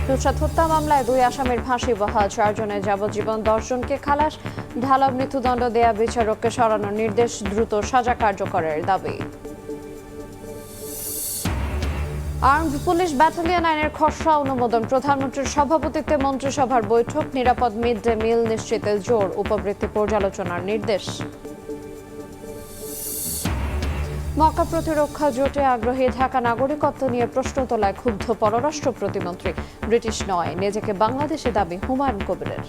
নুসরাত হত্যা মামলায় 2 আসামির ফাঁসি বহাল, 4 জনের যাবজ্জীবন, 10 জনকে খালাস। ঢালাও মৃত্যুদণ্ড দেয়া বিচারককে সরানোর নির্দেশ, দ্রুত সাজা কার্যকরের দাবি। আর্মড পুলিশ ব্যাটালিয়ন আইনের খসড়া অনুমোদন, প্রধানমন্ত্রীর সভাপতিত্বে মন্ত্রিসভার বৈঠক। নিরাপদ মিড ডে মিল নিশ্চিতে জোর, উপবৃত্তি পর্যালোচনার নির্দেশ। মক্কা প্রতিরক্ষা জোটে আগ্রহী, ঢাকা নাগরিকত্ব নিয়ে প্রশ্ন তোলায় ক্ষুব্ধ পররাষ্ট্র প্রতিমন্ত্রী। ব্রিটিশ নয়, নিজেকে বাংলাদেশে দাবি হুমায়ুন কবিরের।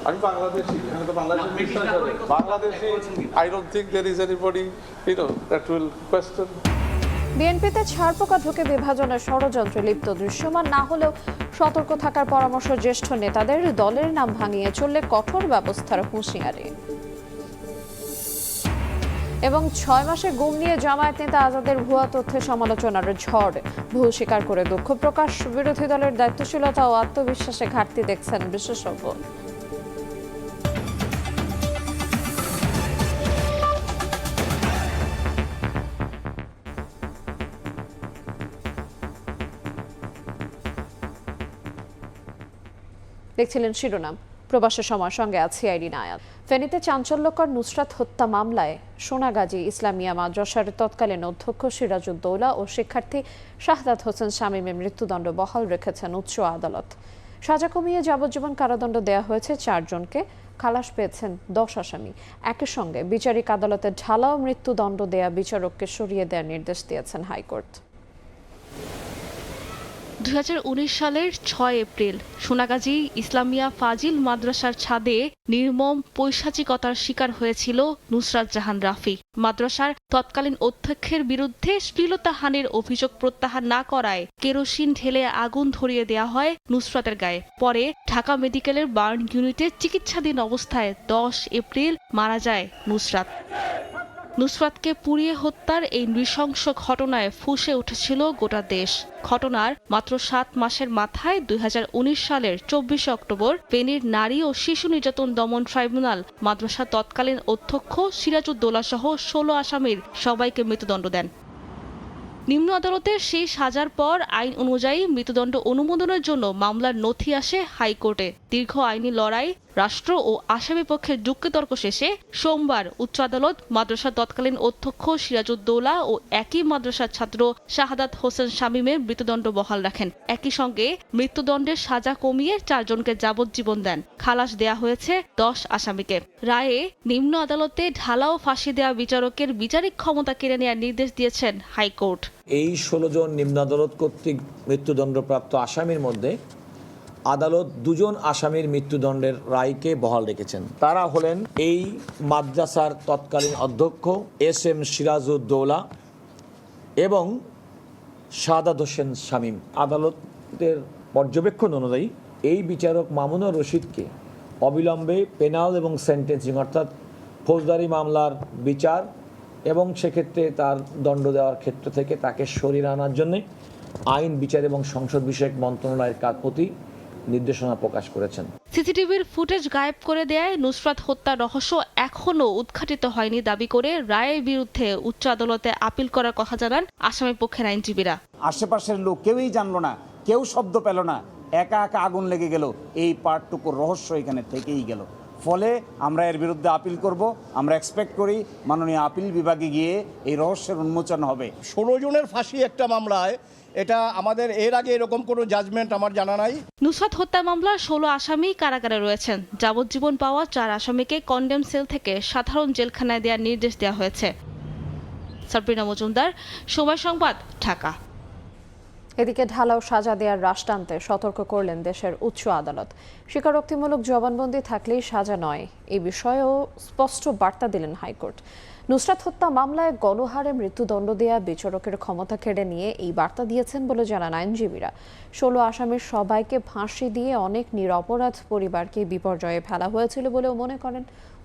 আমি বাংলাদেশি, এখানে তো Bangladeshi I don't think there is anybody, that will question. বিএনপিতে ছারপোকা ঢুকে বিভাজনের ষড়যন্ত্রে লিপ্ত দৃশ্যমান না হলেও সতর্ক থাকার পরামর্শ জ্যেষ্ঠ নেতাদের। দলের নাম ভাঙিয়ে চললে কঠোর ব্যবস্থার হুঁশিয়ারি। এবং 6 মাসে গুম নিয়ে জামায়াত নেতা আজাদের ভুয়া তথ্যের সমালোচনার ঝড়। ভুল স্বীকার করে দুঃখ প্রকাশ, বিরোধী দলের দায়িত্বশীলতা ও আত্মবিশ্বাসে ঘাটতি দেখছেন বিশেষজ্ঞ। দেখছিলেন শিরোনাম। প্রবাসের সময় সঙ্গে আছি আইরিন আয়াত। ফেনীতে চাঞ্চল্যকর নুসরাত হত্যা মামলায় সোনাগাজী ইসলামিয়া মাদ্রাসার তৎকালীন অধ্যক্ষ সিরাজউদ্দৌলা ও শিক্ষার্থী শাহাদাত হোসেন শামীমের মৃত্যুদণ্ড বহাল রেখেছেন উচ্চ আদালত। সাজা কমিয়ে যাবজ্জীবন কারাদণ্ড দেওয়া হয়েছে 4 জনকে, খালাস পেয়েছেন 10 আসামি। একই সঙ্গে বিচারিক আদালতে ঢালাও মৃত্যুদণ্ড দেয়া বিচারককে সরিয়ে দেওয়ার নির্দেশ দিয়েছেন হাইকোর্ট। 2019 সালের 6 এপ্রিল সোনাগাজী ইসলামিয়া ফাজিল মাদ্রাসার ছাদে নির্মম পৈশাচিকতার শিকার হয়েছিল নুসরাত জাহান রাফি। মাদ্রাসার তৎকালীন অধ্যক্ষের বিরুদ্ধে শ্লীলতাহানির অভিযোগ প্রত্যাহার না করায় কেরোসিন ঢেলে আগুন ধরিয়ে দেওয়া হয় নুসরাতের গায়ে। পরে ঢাকা মেডিকেলের বার্ন ইউনিটে চিকিৎসাধীন অবস্থায় 10 এপ্রিল মারা যায় নুসরাত। নুসরাতকে পুড়িয়ে হত্যার এই নৃশংস ঘটনায় ফুঁসে উঠেছিল গোটা দেশ। ঘটনার মাত্র 7 মাসের মাথায় 2019 সালের 24 অক্টোবর ফেনীর নারী ও শিশু নির্যাতন দমন ট্রাইব্যুনাল মাদ্রাসার তৎকালীন অধ্যক্ষ সিরাজউদ্দৌলা সহ 16 আসামির সবাইকে মৃত্যুদণ্ড দেন। নিম্ন আদালতের সেই সাজার পর আইন অনুযায়ী মৃত্যুদণ্ড অনুমোদনের জন্য মামলার নথি আসে হাইকোর্টে। দীর্ঘ আইনি লড়াই, রাষ্ট্র ও আসামি পক্ষের যুক্তিতর্ক শেষে সোমবার উচ্চ আদালত মাদ্রাসার তৎকালীন অধ্যক্ষ সিরাজউদ্দৌলা ও একই মাদ্রাসার ছাত্র শাহাদাত হোসেন শামীমের মৃত্যুদণ্ড বহাল রাখেন। একই সঙ্গে মৃত্যুদণ্ডের সাজা কমিয়ে 4 জনকে যাবজ্জীবন দেন। খালাস দেয়া হয়েছে 10 আসামিকে। রায়ে নিম্ন আদালতে ঢালাও ফাঁসি দেওয়া বিচারকের বিচারিক ক্ষমতা কেড়ে নেওয়ার নির্দেশ দিয়েছেন হাইকোর্ট। এই 16 জন নিম্ন আদালত কর্তৃক মৃত্যুদণ্ডপ্রাপ্ত আসামির মধ্যে আদালত 2 জন আসামির মৃত্যুদণ্ডের রায়কে বহাল রেখেছেন। তারা হলেন এই মাদ্রাসার তৎকালীন অধ্যক্ষ SM সিরাজউদ্দৌলা এবং শাহাদাত হোসেন শামীম। আদালতের পর্যবেক্ষণ অনুযায়ী এই বিচারক মামুনুর রশিদকে অবিলম্বে পেনাল এবং সেন্টেন্সিং অর্থাৎ ফৌজদারি মামলার বিচার এবং সেক্ষেত্রে তার দণ্ড দেওয়ার ক্ষেত্র থেকে তাকে সরিয়ে আনার জন্য আইন, বিচার এবং সংসদ বিষয়ক মন্ত্রণালয়ের প্রতি নির্দেশনা প্রকাশ করেছেন। সিসিটিভির ফুটেজ গায়েব করে দেয় নুসরাত হত্যার রহস্য এখনও উদ্ঘাটিত হয়নি দাবি করে রায়ের বিরুদ্ধে উচ্চ আদালতে আপিল করার কথা জানান আসামি পক্ষের আইনজীবীরা। আশেপাশের লোক কেউই জানলো না, কেউ শব্দ পেল না, একা একা আগুন লেগে গেল। এই পার্টটুকুর রহস্য এখানে থেকেই গেল। ফলে আমরা এর বিরুদ্ধে আপিল করব। আমরা এক্সপেক্ট করি মাননীয় আপিল বিভাগে গিয়ে এই রহস্যের উন্মোচন হবে। 16 জনের ফাঁসি একটা মামলায়, এটা আমাদের এর আগে এরকম কোনো জাজমেন্ট আমার জানা নাই। নুসরাত হত্যা মামলার 16 আসামি কারাগারে রয়েছেন। যাবজ্জীবন পাওয়া 4 আসামিকে কন্ডেম সেল থেকে সাধারণ জেলখানায় দেওয়ার নির্দেশ দেওয়া হয়েছে। সাবরিনা মজুমদার, সময় সংবাদ, ঢাকা। এদিকে ঢালাও সাজা দেওয়ার রাশ টানতে সতর্ক করলেন দেশের উচ্চ আদালত। স্বীকারোক্তিমূলক জবানবন্দি থাকলেই সাজা নয়, এই বিষয়েও স্পষ্ট বার্তা দিলেন হাইকোর্ট। নুসরাত হত্যা মামলায় গণহারে মৃত্যুদণ্ড দেয়া বিচারকের ক্ষমতা কেড়ে নিয়ে এই বার্তা দিয়েছেন বলে জানান আইনজীবীরা। 16 আসামির সবাইকে ফাঁসি দিয়ে অনেক নিরপরাধ পরিবারকে বিপর্যয়ে ফেলা হয়েছিল বলেও মনে করেন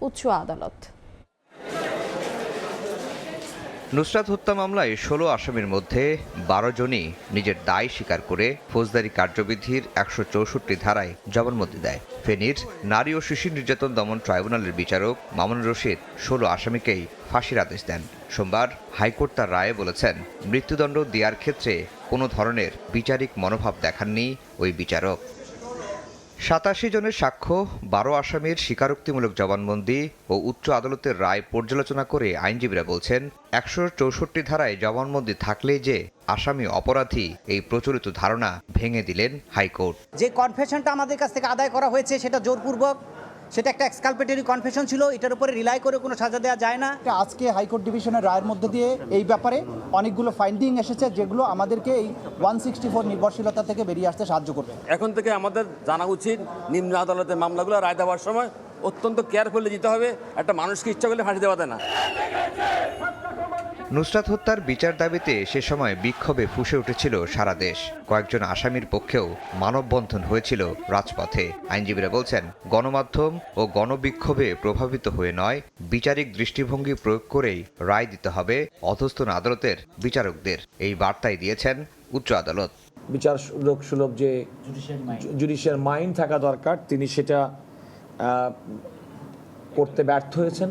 উচ্চ আদালত। নুসরাত হত্যা মামলায় 16 আসামির মধ্যে 12 জনই নিজের দায় স্বীকার করে ফৌজদারি কার্যবিধির 164 ধারায় জবানবন্দি দেয়। ফেনীর নারী ও শিশু নির্যাতন দমন ট্রাইব্যুনালের বিচারক মামুনুর রশিদ 16 আসামিকেই ফাঁসির আদেশ দেন। সোমবার হাইকোর্ট তার রায়ে বলেছেন, মৃত্যুদণ্ড দেওয়ার ক্ষেত্রে কোনো ধরনের বিচারিক মনোভাব দেখাননি ওই বিচারক। 87 জনের সাক্ষ্য, 12 আসামির স্বীকারোক্তিমূলক জবানবন্দি ও উচ্চ আদালতের রায় পর্যালোচনা করে আইনজীবীরা বলছেন 164 ধারায় জবানবন্দি থাকলেই যে আসামি অপরাধী, এই প্রচলিত ধারণা ভেঙে দিলেন হাইকোর্ট। যে কনফেশনটা আমাদের কাছ থেকে আদায় করা হয়েছে সেটা জোরপূর্বক, সেটা একটা এক্সকালপেটরি কনফেশন ছিল, এটার উপরে রিলাই করে কোনো সাজা দেওয়া যায় না। আজকে হাইকোর্ট ডিভিশনের রায়ের মধ্যে দিয়ে এই ব্যাপারে অনেকগুলো ফাইন্ডিং এসেছে, যেগুলো আমাদেরকে এই 164 নির্ভরশীলতা থেকে বেরিয়ে আসতে সাহায্য করবে। এখন থেকে আমাদের জানা উচিত নিম্ন আদালতের মামলাগুলো রায় দেওয়ার সময় অত্যন্ত কেয়ারফুলি দিতে হবে। একটা মানুষকে ইচ্ছা করলে ফাঁসি দেওয়া যায় না। নুসরাত হত্যার বিচার দাবিতে সে সময় বিক্ষোভে ফুঁসে উঠেছিল সারা দেশ। কয়েকজন আসামির পক্ষেও মানববন্ধন হয়েছিল রাজপথে। আইনজীবীরা বলছেন, গণমাধ্যম ও গণবিক্ষোভে প্রভাবিত হয়ে নয়, বিচারিক দৃষ্টিভঙ্গি প্রয়োগ করেই রায় দিতে হবে অধস্তন আদালতের বিচারকদের। এই বার্তাই দিয়েছেন উচ্চ আদালত। বিচার সুলভ যে জুডিশিয়াল মাইন্ড থাকা দরকার, তিনি সেটা করতে ব্যর্থ হয়েছেন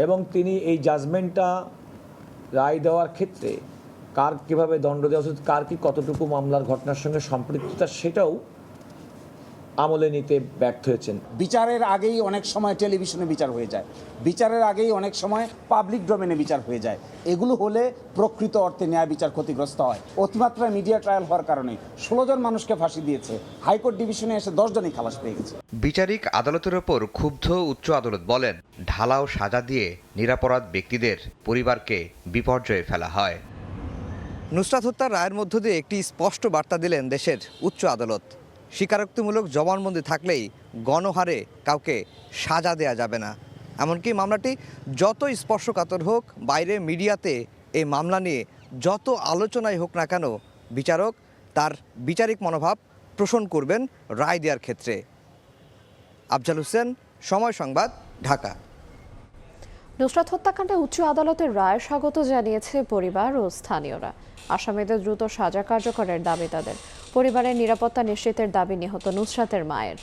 এবং তিনি এই জাজমেন্টটা রায় দেওয়ার ক্ষেত্রে কার কীভাবে দণ্ড দেওয়া উচিত, কার কি কতটুকু মামলার ঘটনার সঙ্গে সম্পৃক্ততা, সেটাও আমলে নিতে ব্যর্থ হয়েছেন। বিচারের আগেই অনেক সময় টেলিভিশনে বিচার হয়ে যায়, বিচারের আগেই অনেক সময় পাবলিক ডোমেনে বিচার হয়ে যায়। এগুলো হলে প্রকৃত অর্থে ন্যায় বিচার ক্ষতিগ্রস্ত হয়। অতিমাত্রায় মিডিয়া ট্রায়াল হওয়ার কারণে 16 জন মানুষকে ফাঁসি দিয়েছে, হাইকোর্ট ডিভিশনে এসে 10 জনই খালাস পেয়ে গেছে। বিচারিক আদালতের ওপর ক্ষুব্ধ উচ্চ আদালত বলেন, ঢালাও সাজা দিয়ে নিরপরাধ ব্যক্তিদের পরিবারকে বিপর্যয়ে ফেলা হয়। নুসরাত হত্যার রায়ের মধ্য দিয়ে একটি স্পষ্ট বার্তা দিলেন দেশের উচ্চ আদালত। স্বীকারোক্তিমূলক জবানবন্দি থাকলেই গণহারে কাউকে সাজা দেয়া যাবে না। এমনকি মামলাটি যত স্পর্শকাতর হোক, বাইরে মিডিয়াতে এই মামলা নিয়ে যত আলোচনাই হোক না কেন, বিচারক তার বিচারিক মনোভাব পোষণ করবেন রায় দেওয়ার ক্ষেত্রে। আফজাল হোসেন, সময় সংবাদ, ঢাকা। নুসরাত হত্যাকাণ্ডে উচ্চ আদালতের রায় স্বাগত জানিয়েছে পরিবার ও স্থানীয়রা। আসামিদের দ্রুত সাজা কার্যকরের দাবি তাদের। পরিবারের নিরাপত্তা নিশ্চিতের দাবি নিহত নুসরাতের মায়ের।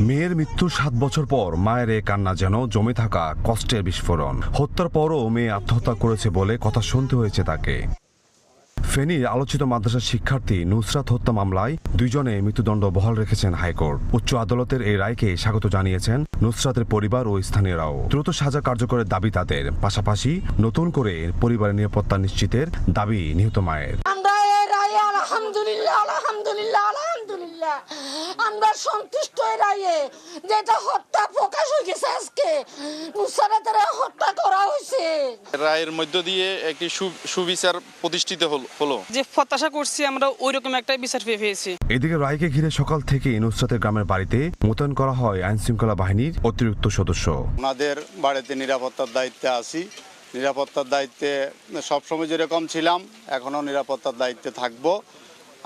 মেয়ের মৃত্যুর 7 বছর পর মায়ের এ কান্না যেন জমে থাকা কষ্টের বিস্ফোরণ। হত্যার পরও মেয়ে আত্মহত্যা করেছে বলে কথা শুনতে হয়েছে তাকে। ফেনীর আলোচিত মাদ্রাসার শিক্ষার্থী নুসরাত হত্যা মামলায় 2 জনের মৃত্যুদণ্ড বহাল রেখেছেন হাইকোর্ট। উচ্চ আদালতের এই রায়কে স্বাগত জানিয়েছেন নুসরাতের পরিবার ও স্থানীয়রাও। দ্রুত সাজা কার্যকরের দাবি তাদের, পাশাপাশি নতুন করে পরিবারের নিরাপত্তা নিশ্চিতের দাবি নিহত মায়ের। আলহামদুলিল্লাহ আমরা সন্তুষ্ট এই রায়ে, যেটা হত্যা প্রকাশ হয়ে গেছে, আজকে নুসরাতের হত্যা করা হয়েছে। রায়ের মধ্য দিয়ে একটি সুবিচার প্রতিষ্ঠিত হলো। যে প্রত্যাশা করছি আমরা ওই রকম একটা বিচার পেয়েছি। এদিকে রায়কে ঘিরে সকাল থেকে নুসরাতের গ্রামের বাড়িতে মোতায়েন করা হয় আইন শৃঙ্খলা বাহিনীর অতিরিক্ত সদস্য। ওনাদের বাড়িতে নিরাপত্তার দায়িত্বে আছি। নিরাপত্তার দায়িত্বে সবসময় যেরকম ছিলাম, এখনো নিরাপত্তার দায়িত্বে থাকবো।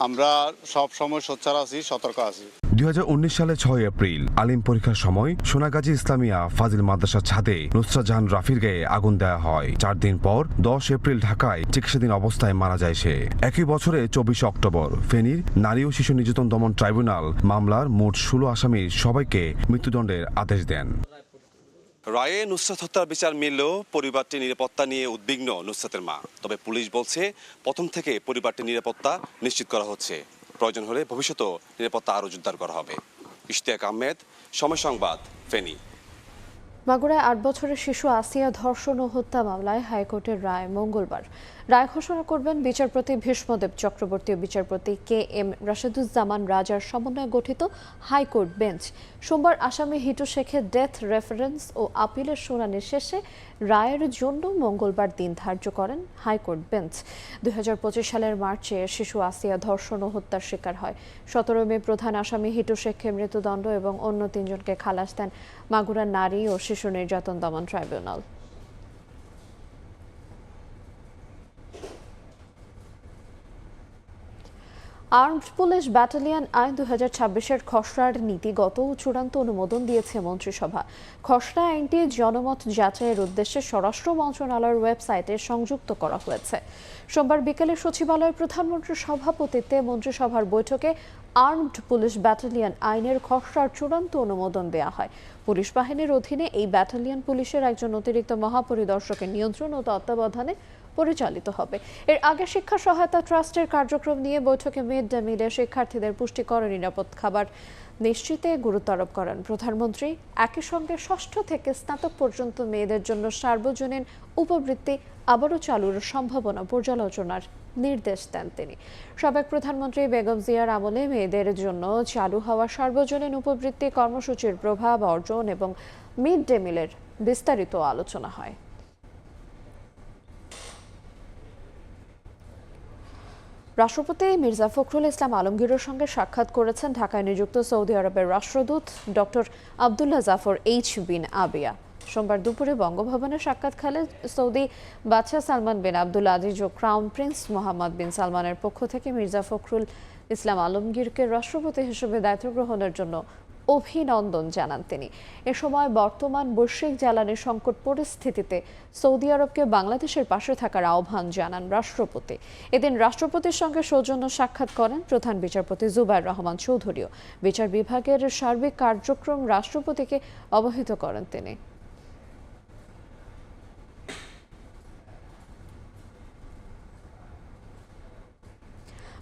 আমরা সব সময় সোচ্চার আছি, সতর্ক আছি। 2019 সালে 6 এপ্রিল আলিম পরীক্ষার সময় সোনাগাজী ইসলামিয়া ফাজিল মাদ্রাসার ছাদে নুসরাত জাহান রাফির গায়ে আগুন দেওয়া হয়। 4 দিন পর 10 এপ্রিল ঢাকায় চিকিৎসাধীন অবস্থায় মারা যায় সে। একই বছরে 24 অক্টোবর ফেনীর নারী ও শিশু নির্যাতন দমন ট্রাইব্যুনাল মামলার মোট 16 আসামির সবাইকে মৃত্যুদণ্ডের আদেশ দেন। রায়ে নুসরাত হত্যার বিচার মিললেও পরিবারটির নিরাপত্তা নিয়ে উদ্বিগ্ন নুসরাতের মা। তবে পুলিশ বলছে, প্রথম থেকে পরিবারটির নিরাপত্তা নিশ্চিত করা হচ্ছে। প্রয়োজন হলে ভবিষ্যতেও নিরাপত্তা আরও জোরদার করা হবে। ইশতিয়াক আহমেদ, সময় সংবাদ, ফেনী। মাগুরায় 8 বছরের শিশু আসিয়া ধর্ষণ ও হত্যা মামলায় হাইকোর্টের রায় মঙ্গলবার। রায় ঘোষণা করবেন বিচারপতি ভীষ্মদেব চক্রবর্তী ও বিচারপতি KM রাশেদুজ্জামান রাজার সমন্বয়ে গঠিত হাইকোর্ট বেঞ্চ। সোমবার আসামি হিটু শেখের ডেথ রেফারেন্স ও আপিলের শুনানি শেষে রায়ের জন্য মঙ্গলবার দিন ধার্য করেন হাইকোর্ট বেঞ্চ। 2025 সালের মার্চে শিশু আসিয়া ধর্ষণ ও হত্যার শিকার হয়। 17 মে প্রধান আসামি হিটু শেখকে মৃত্যুদণ্ড এবং অন্য 3 জনকে খালাস দেন মাগুরা নারী ও শিশু নির্যাতন দমন ট্রাইব্যুনাল। আর্মড পুলিশ ব্যাটালিয়ন আইন 2026-এর খসড়ার নীতিগত ও চূড়ান্ত অনুমোদন দিয়েছে মন্ত্রিসভা। খসড়া আইনটি জনমত যাচাইয়ের উদ্দেশ্যে স্বরাষ্ট্র মন্ত্রণালয়ের ওয়েবসাইটে সংযুক্ত করা হয়েছে। সোমবার বিকেলে সচিবালয়ে প্রধানমন্ত্রীর সভাপতিত্বে মন্ত্রিসভার বৈঠকে আর্মড পুলিশ ব্যাটালিয়ন আইনের খসড়ার চূড়ান্ত অনুমোদন দেওয়া হয়। পুলিশ বাহিনীর অধীনে এই ব্যাটালিয়ন পুলিশের একজন অতিরিক্ত মহাপরিদর্শকের নিয়ন্ত্রণ ও তত্ত্বাবধানে পরিচালিত হবে। এর আগে শিক্ষা সহায়তা ট্রাস্টের কার্যক্রম নিয়ে বৈঠকে মিড ডে মিলে শিক্ষার্থীদের পুষ্টিকর ও নিরাপদ খাবার নিশ্চিতে গুরুত্ব আরোপ করেন প্রধানমন্ত্রী। একই সঙ্গে ষষ্ঠ থেকে স্নাতক পর্যন্ত মেয়েদের জন্য সার্বজনীন উপবৃত্তি আবারও চালুর সম্ভাবনা পর্যালোচনার নির্দেশ দেন তিনি। সাবেক প্রধানমন্ত্রী বেগম জিয়ার আমলে মেয়েদের জন্য চালু হওয়া সার্বজনীন উপবৃত্তি কর্মসূচির প্রভাব, অর্জন এবং মিড ডে মিলের বিস্তারিত আলোচনা হয়। রাষ্ট্রপতি মির্জা ফখরুল ইসলাম আলমগীরের সঙ্গে সাক্ষাৎ করেছেন ঢাকায় নিযুক্ত সৌদি আরবের রাষ্ট্রদূত ডক্টর আবদুল্লাহ জাফর এইচ বিন আবিয়া। সোমবার দুপুরে বঙ্গভবনে সাক্ষাৎকালে সৌদি বাদশাহ সালমান বিন আব্দুল আজিজ ও ক্রাউন প্রিন্স মোহাম্মদ বিন সালমানের পক্ষ থেকে মির্জা ফখরুল ইসলাম আলমগীরকে রাষ্ট্রপতি হিসেবে দায়িত্ব গ্রহণের জন্য অভিনন্দন জানান তিনি। এ সময় বর্তমান বৈশ্বিক জ্বালানি সংকট পরিস্থিতিতে সৌদি আরবকে বাংলাদেশের পাশে থাকার আহ্বান জানান রাষ্ট্রপতি। এদিন রাষ্ট্রপতির সঙ্গে সৌজন্য সাক্ষাৎ করেন প্রধান বিচারপতি জুবায়ের রহমান চৌধুরীও। বিচার বিভাগের সার্বিক কার্যক্রম রাষ্ট্রপতিকে অবহিত করেন তিনি।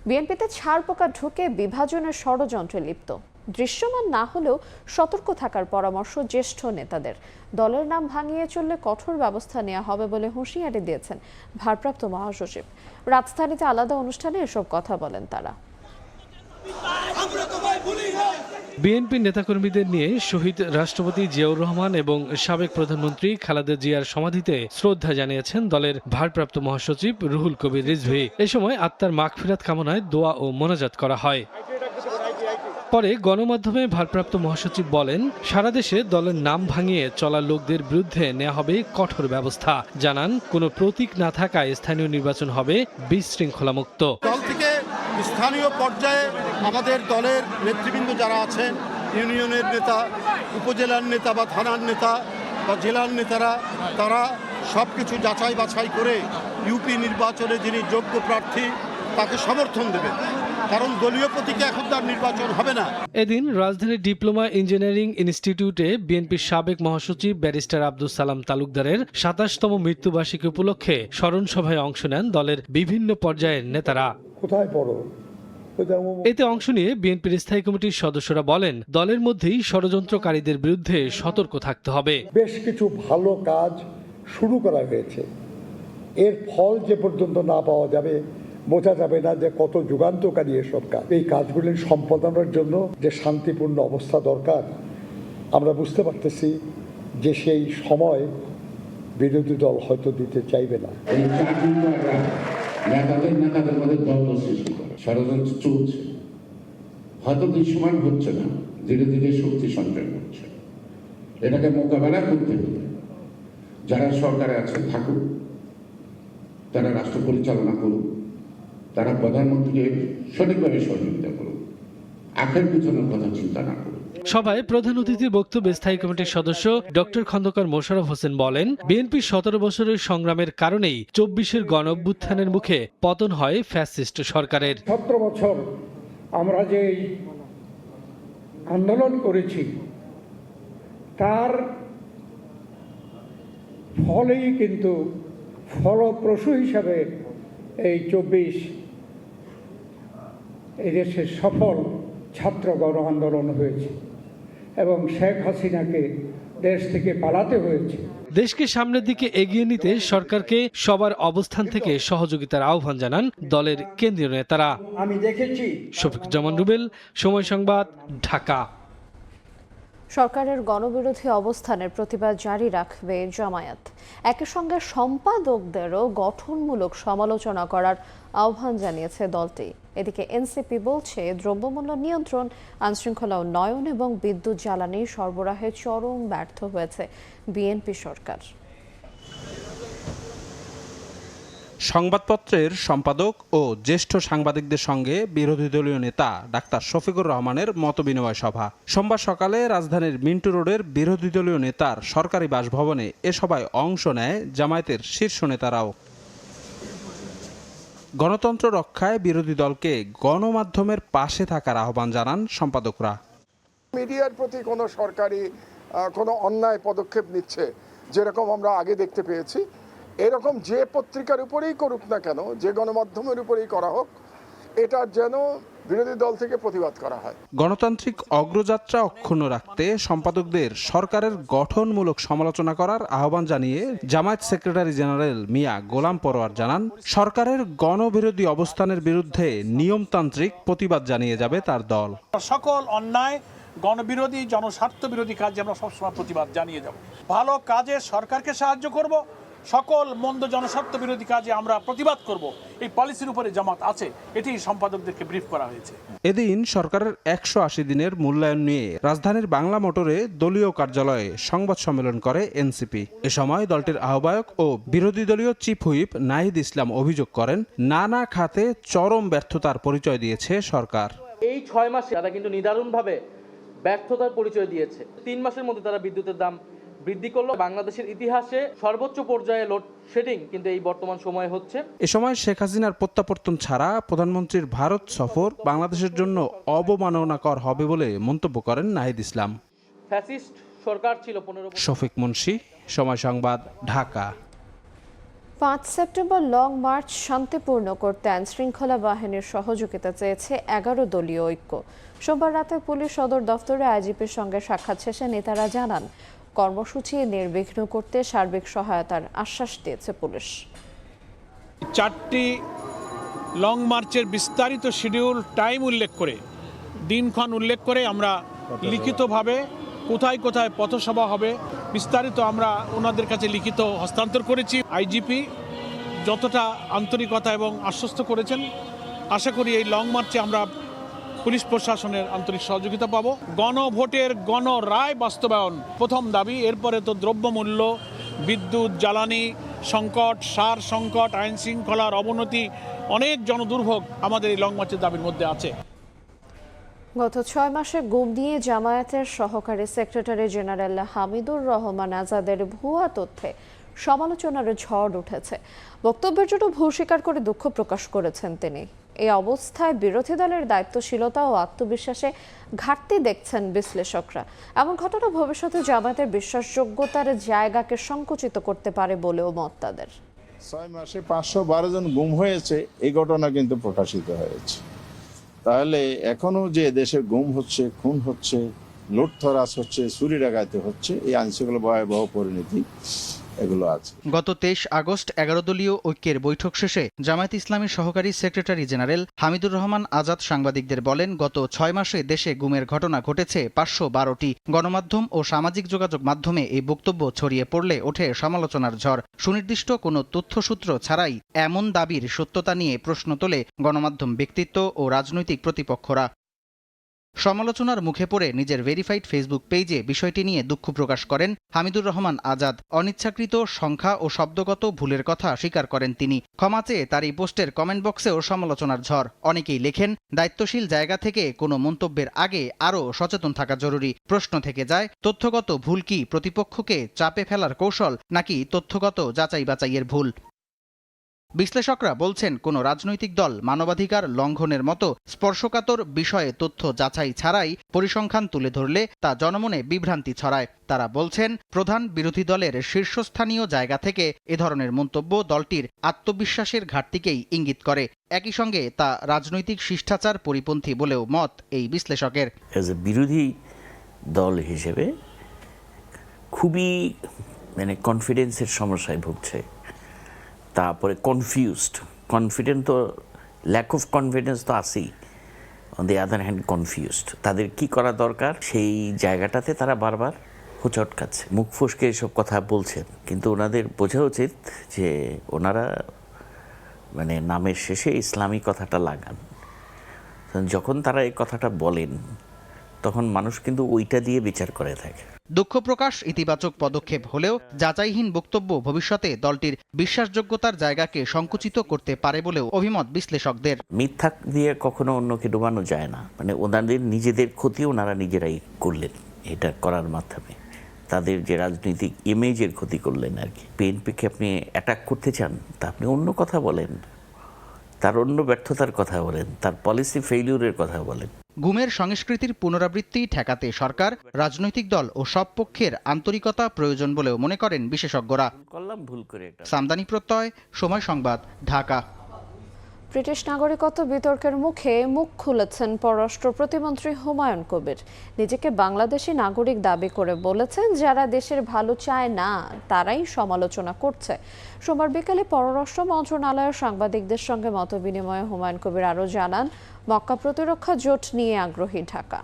বিএনপিতে ছাড় পোকা ঢুকে বিভাজনের ষড়যন্ত্রে লিপ্ত দৃশ্যমান না হলেও সতর্ক থাকার পরামর্শ জ্যেষ্ঠ নেতাদের। দলের নাম ভাঙিয়ে চললে কঠোর ব্যবস্থা নেওয়া হবে বলে হুঁশিয়ারি দিয়েছেন ভারপ্রাপ্ত মহাসচিব। রাজধানীতে আলাদা অনুষ্ঠানে এসব কথা বলেন তারা। বিএনপি নেতাকর্মীদের নিয়ে শহীদ রাষ্ট্রপতি জিয়াউর রহমান এবং সাবেক প্রধানমন্ত্রী খালেদা জিয়ার সমাধিতে শ্রদ্ধা জানিয়েছেন দলের ভারপ্রাপ্ত মহাসচিব রুহুল কবির রিজভী। এ সময় আত্মার মাগফিরাত কামনায় দোয়া ও মোনাজাত করা হয়। পরে গণমাধ্যমে ভারপ্রাপ্ত মহাসচিব বলেন, সারা দেশে দলের নাম ভাঙিয়ে চলা লোকদের বিরুদ্ধে নেওয়া হবে কঠোর ব্যবস্থা। জানান, কোনো প্রতীক না থাকায় স্থানীয় নির্বাচন হবে বিশৃঙ্খলামুক্ত। দল থেকে স্থানীয় পর্যায়ে আমাদের দলের নেতৃবৃন্দ যারা আছেন, ইউনিয়নের নেতা, উপজেলার নেতা বা থানার নেতা বা জেলার নেতারা, তারা সব কিছু যাচাই বাছাই করে ইউপি নির্বাচনে যিনি যোগ্য প্রার্থী তাকে সমর্থন দেবেন, কারণ দলীয় প্রতীকে এখন তার নির্বাচন হবে না। এদিন রাজধানীর ডিপ্লোমা ইঞ্জিনিয়ারিং ইনস্টিটিউটে বিএনপির সাবেক মহাসচিব ব্যারিস্টার আব্দুল সালাম তালুকদারের ২৭তম মৃত্যুবার্ষিকী উপলক্ষে স্মরণ সভায় অংশ নেন দলের বিভিন্ন পর্যায়ের নেতারা। এতে অংশ নিয়ে বিএনপির স্থায়ী কমিটির সদস্যরা বলেন, দলের মধ্যেই ষড়যন্ত্রকারীদের বিরুদ্ধে সতর্ক থাকতে হবে। বেশ কিছু ভালো কাজ শুরু করা হয়েছে, এর ফল যে পর্যন্ত না পাওয়া যাবে বোঝা যাবে না যে কত যুগান্তকারী এসব কাজ। এই কাজগুলির সম্পাদনের জন্য যে শান্তিপূর্ণ অবস্থা দরকার, আমরা বুঝতে পারতেছি যে সেই সময় বিরোধী দল হয়তো দিতে চাইবে না। নেতাদের মধ্যে দ্বন্দ্ব সৃষ্টি করে ষড়যন্ত্র চলছে, হয়তো দৃশ্যমান হচ্ছে না, ধীরে ধীরে শক্তি সঞ্চয় করছে। এটাকে মোকাবেলা করতে হলে যারা সরকারে আছে থাকুক, তারা রাষ্ট্র পরিচালনা করুক, তারা প্রধানমন্ত্রীকে সঠিকভাবে সহযোগিতা করুক, আখের পিছনের কথা চিন্তা না করুক। সভায় প্রধান অতিথির বক্তব্যে স্থায়ী কমিটির সদস্য ডক্টর খন্দকার মোশাররফ হোসেন বলেন, বিএনপির ১৭ বছরের সংগ্রামের কারণেই ২৪-এর গণঅভ্যুত্থানের মুখে পতন হয় ফ্যাসিস্ট সরকারের। ১৭ বছর আমরা যে আন্দোলন করেছি তার ফলেই কিন্তু ফলপ্রসূ হিসাবে এই ২৪ এই দেশের সফল ছাত্র গণ আন্দোলন হয়েছে এবং শেখ হাসিনাকে দেশ থেকে পালাতে হয়েছে। দেশকে সামনের দিকে এগিয়ে নিতে সরকারকে সবার অবস্থান থেকে সহযোগিতার আহ্বান জানান দলের কেন্দ্রীয় নেতারা। আমি দেখেছি। শফিকুজ্জামান রুবেল, সময় সংবাদ, ঢাকা। সরকারের গণবিরোধী অবস্থানের প্রতিবাদ জারি রাখবে জামায়াত। একই সঙ্গে সম্পাদকদেরও গঠনমূলক সমালোচনা করার আহ্বান জানিয়েছে দলটি। এদিকে এনসিপি বলছে, দ্রব্যমূল্য নিয়ন্ত্রণ, আইনশৃঙ্খলা উন্নয়ন এবং বিদ্যুৎ জ্বালানি সরবরাহে চরম ব্যর্থ হয়েছে বিএনপি সরকার। সংবাদপত্রের সম্পাদক ও জ্যেষ্ঠ সাংবাদিকদের সঙ্গে বিরোধী দলীয় নেতা ডাক্তার শফিকুর রহমানের মতবিনিময় সভা সোমবার সকালে রাজধানীর মিন্টু রোডের বিরোধী দলীয় নেতার সরকারি বাসভবনে এ সভায় অংশ নেয় জামায়াতের শীর্ষ নেতারাও। গণতন্ত্র রক্ষায় বিরোধী দলকে গণমাধ্যমের পাশে থাকার আহ্বান জানান সম্পাদকরা। মিডিয়ার প্রতি কোনো সরকারি কোনো অন্যায় পদক্ষেপ নিচ্ছে যেরকম আমরা আগে দেখতে পেয়েছি, এরকম যে পত্রিকার উপরেই করুক না কেন, যে গণমাধ্যমের উপরেই করা হোক, এটা যেন বিরোধী দল থেকে প্রতিবাদ করা হয়। গণতান্ত্রিক অগ্রযাত্রা অক্ষুণ্ণ রাখতে সম্পাদকদের সরকারের গঠনমূলক সমালোচনা করার আহ্বান জানিয়ে জামায়াত সেক্রেটারি জেনারেল মিয়া গোলাম পরোয়ার জানান, সরকারের গণবিরোধী অবস্থানের বিরুদ্ধে নিয়মতান্ত্রিক প্রতিবাদ জানিয়ে যাবে তার দল। সকল অন্যায়, গণবিরোধী, জনস্বার্থ বিরোধী কাজে আমরা সবসময় প্রতিবাদ জানিয়ে যাব। ভালো কাজে সরকারকে সাহায্য করব, সকল মন্দ জনস্বার্থ বিরোধী কাজে আমরা প্রতিবাদ করব। এই পলিসির উপরে জামাত আছে, এটি সম্পাদকদেরকে ব্রিফ করা হয়েছে। এদিন সরকারের 180 দিনের মূল্যায়ন নিয়ে রাজধানীর বাংলা মোটরে দলীয় কার্যালয়ে সংবাদ সম্মেলন করে এনসিপি। এ সময় দলটির আহ্বায়ক ও বিরোধী দলীয় চিফ হুইপ নাহিদ ইসলাম অভিযোগ করেন, নানা খাতে চরম ব্যর্থতার পরিচয় দিয়েছে সরকার। এই 6 মাসে তারা কিন্তু নিদারুণভাবে ব্যর্থতার পরিচয় দিয়েছে। 3 মাসের মধ্যে তারা বিদ্যুতের দাম বৃদ্ধি করলো। বাংলাদেশের ইতিহাসে সর্বোচ্চ পর্যায়ে লোডশেডিং কিন্তু এই বর্তমান সময়ে হচ্ছে। এ সময় শেখ হাসিনার প্রত্যাবর্তন ছাড়া প্রধানমন্ত্রীর ভারত সফর বাংলাদেশের জন্য অবমাননাকর হবে বলে মন্তব্য করেন নাহিদ ইসলাম। ফ্যাসিস্ট সরকার ছিল 15 বছর। শফিক মুন্সি, সময় সংবাদ, ঢাকা। 5 সেপ্টেম্বর লং মার্চ শান্তিপূর্ণ করতে আইনশৃঙ্খলা বাহিনীর সহযোগিতা চেয়েছে 11 দলীয় ঐক্য। সোমবার রাতে পুলিশ সদর দফতরে আইজিপির সঙ্গে সাক্ষাৎ শেষে নেতারা জানান, কর্মসূচি নির্বিঘ্ন করতে সার্বিক সহায়তার আশ্বাস দিয়েছে পুলিশ। 4টি লং মার্চের বিস্তারিত শিডিউল, টাইম উল্লেখ করে, দিনক্ষণ উল্লেখ করে আমরা লিখিতভাবে কোথায় কোথায় পথসভা হবে বিস্তারিত আমরা ওনাদের কাছে লিখিত হস্তান্তর করেছি। আইজিপি যতটা আন্তরিকতা এবং আশ্বস্ত করেছেন, আশা করি এই লং মার্চে আমরা পুলিশ প্রশাসনের আন্তরিক সহযোগিতা পাব। গণভোটের গণরায় বাস্তবায়ন প্রথম দাবি, এরপরে তো দ্রব্যমূল্য, বিদ্যুৎ, জ্বালানি সংকট, সার সংকট, আইন শৃঙ্খলার অবনতি, অনেক জনদুর্ভোগ আমাদের এই লং মার্চের দাবির মধ্যে আছে। গত 6 মাসে গুম নিয়ে জামায়াতের সহকারী সেক্রেটারি জেনারেল হামিদুর রহমান আজাদের ভুয়া তথ্যে সমালোচনার ঝড় উঠেছে। বক্তব্যের জন্য ভুল স্বীকার করে দুঃখ প্রকাশ করেছেন তিনি। এই অবস্থায় বিরোধী দলের দায়িত্বশীলতা ও আত্মবিশ্বাসে ঘাটতি দেখছেন বিশ্লেষকরা। এমন ঘটনা ভবিষ্যতে জামায়াতের বিশ্বাসযোগ্যতার জায়গাকে সংকুচিত করতে পারে বলেও মত তাদের। 6 মাসে 512 জন গুম হয়েছে, এই ঘটনা কিন্তু প্রকাশিত হয়েছে। তাহলে এখনো যে দেশে গুম হচ্ছে, খুন হচ্ছে, লুটতরাজ হচ্ছে, চুরি ডাকাতি হচ্ছে, এই আইনশৃঙ্খলা ভয়াবহ পরিণতি এগুলো আছে। গত 23 আগস্ট 11 দলীয় ঐক্যের বৈঠক শেষে জামায়াত ইসলামীর সহকারী সেক্রেটারি জেনারেল হামিদুর রহমান আজাদ সাংবাদিকদের বলেন, গত 6 মাসে দেশে গুমের ঘটনা ঘটেছে 512টি। গণমাধ্যম ও সামাজিক যোগাযোগ মাধ্যমে এই বক্তব্য ছড়িয়ে পড়লে ওঠে সমালোচনার ঝড়। সুনির্দিষ্ট কোনো তথ্যসূত্র ছাড়াই এমন দাবির সত্যতা নিয়ে প্রশ্ন তোলে গণমাধ্যম ব্যক্তিত্ব ও রাজনৈতিক প্রতিপক্ষরা। সমালোচনার মুখে পড়ে নিজের ভেরিফাইড ফেসবুক পেজে বিষয়টি নিয়ে দুঃখ প্রকাশ করেন হামিদুর রহমান আজাদ। অনিচ্ছাকৃত সংখ্যা ও শব্দগত ভুলের কথা স্বীকার করেন তিনি। ক্ষমা চেয়ে তার এই পোস্টের কমেন্ট বক্সেও সমালোচনার ঝড়। অনেকেই লেখেন, দায়িত্বশীল জায়গা থেকে কোনো মন্তব্যের আগে আরও সচেতন থাকা জরুরি। প্রশ্ন থেকে যায়, তথ্যগত ভুল কি প্রতিপক্ষকে চাপে ফেলার কৌশল, নাকি তথ্যগত যাচাই বাছাইয়ের ভুল? বিশ্লেষকরা বলছেন, কোনো রাজনৈতিক দল মানবাধিকার লঙ্ঘনের মতো স্পর্শকাতর বিষয়ে তথ্য যাচাই ছাড়াই পরিসংখ্যান তুলে ধরলে তা জনমনে বিভ্রান্তি ছড়ায়। তারা বলছেন, প্রধান বিরোধী দলের শীর্ষস্থানীয় জায়গা থেকে এ ধরনের মন্তব্য দলটির আত্মবিশ্বাসের ঘাটতিকেই ইঙ্গিত করে। একই সঙ্গে তা রাজনৈতিক শিষ্টাচার পরিপন্থী বলেও মত এই বিশ্লেষকের। এজ এ বিরোধী দল হিসেবে খুবই কনফিডেন্সের সমস্যায় ভুগছে। তারপরে কনফিডেন্ট তো ল্যাক অফ কনফিডেন্স তো আছেই, on the other hand confused. তাদের কি করা দরকার, সেই জায়গাটাতে তারা বারবার হোঁচট খাচ্ছে, মুখ ফসকে এসব কথা বলছেন। কিন্তু ওনাদের বোঝা উচিত যে ওনারা নামের শেষে ইসলামী কথাটা লাগান। যখন তারা এই কথাটা বলেন তখন মানুষ কিন্তু ওইটা দিয়ে বিচার করে থাকে। দুঃখ প্রকাশ ইতিবাচক পদক্ষেপ হলেও যাচাইহীন বক্তব্য ভবিষ্যতে দলটির বিশ্বাসযোগ্যতার জায়গাকে সংকুচিত করতে পারে বলেও অভিমত বিশ্লেষকদের। মিথ্যা দিয়ে কখনো অন্যকে ডোবানো যায় না। ওনাদের নিজেদের ক্ষতি ওনারা নিজেরাই করলেন এটা করার মাধ্যমে। তাদের যে রাজনৈতিক ইমেজের ক্ষতি করলেন আর কি। বিএনপিকে আপনি অ্যাটাক করতে চান, তা আপনি অন্য কথা বলেন, তার অন্য ব্যর্থতার কথা বলেন, তার পলিসি ফেইলিউরের কথা বলেন। গুমের সংস্কৃতির পুনরাবৃত্তি ঠেকাতে সরকার, রাজনৈতিক দল ও সব পক্ষের আন্তরিকতা প্রয়োজন বলেও মনে করেন বিশেষজ্ঞরা। সামদানি প্রত্যয়, সময় সংবাদ, ঢাকা। ব্রিটিশ নাগরিকত্ব বিতর্কের মুখে মুখ খুলেছেন পররাষ্ট্র প্রতিমন্ত্রী হুমায়ুন কবির। নিজেকে বাংলাদেশি নাগরিক দাবি করে বলেছেন, যারা দেশের ভালো চায় না তারাই সমালোচনা করছে। সোমবার বিকেলে পররাষ্ট্র মন্ত্রণালয়ের সাংবাদিকদের সঙ্গে মতবিনিময়ে হুমায়ুন কবির আরও জানান, মক্কা প্রতিরক্ষা জোট নিয়ে আগ্রহী ঢাকা।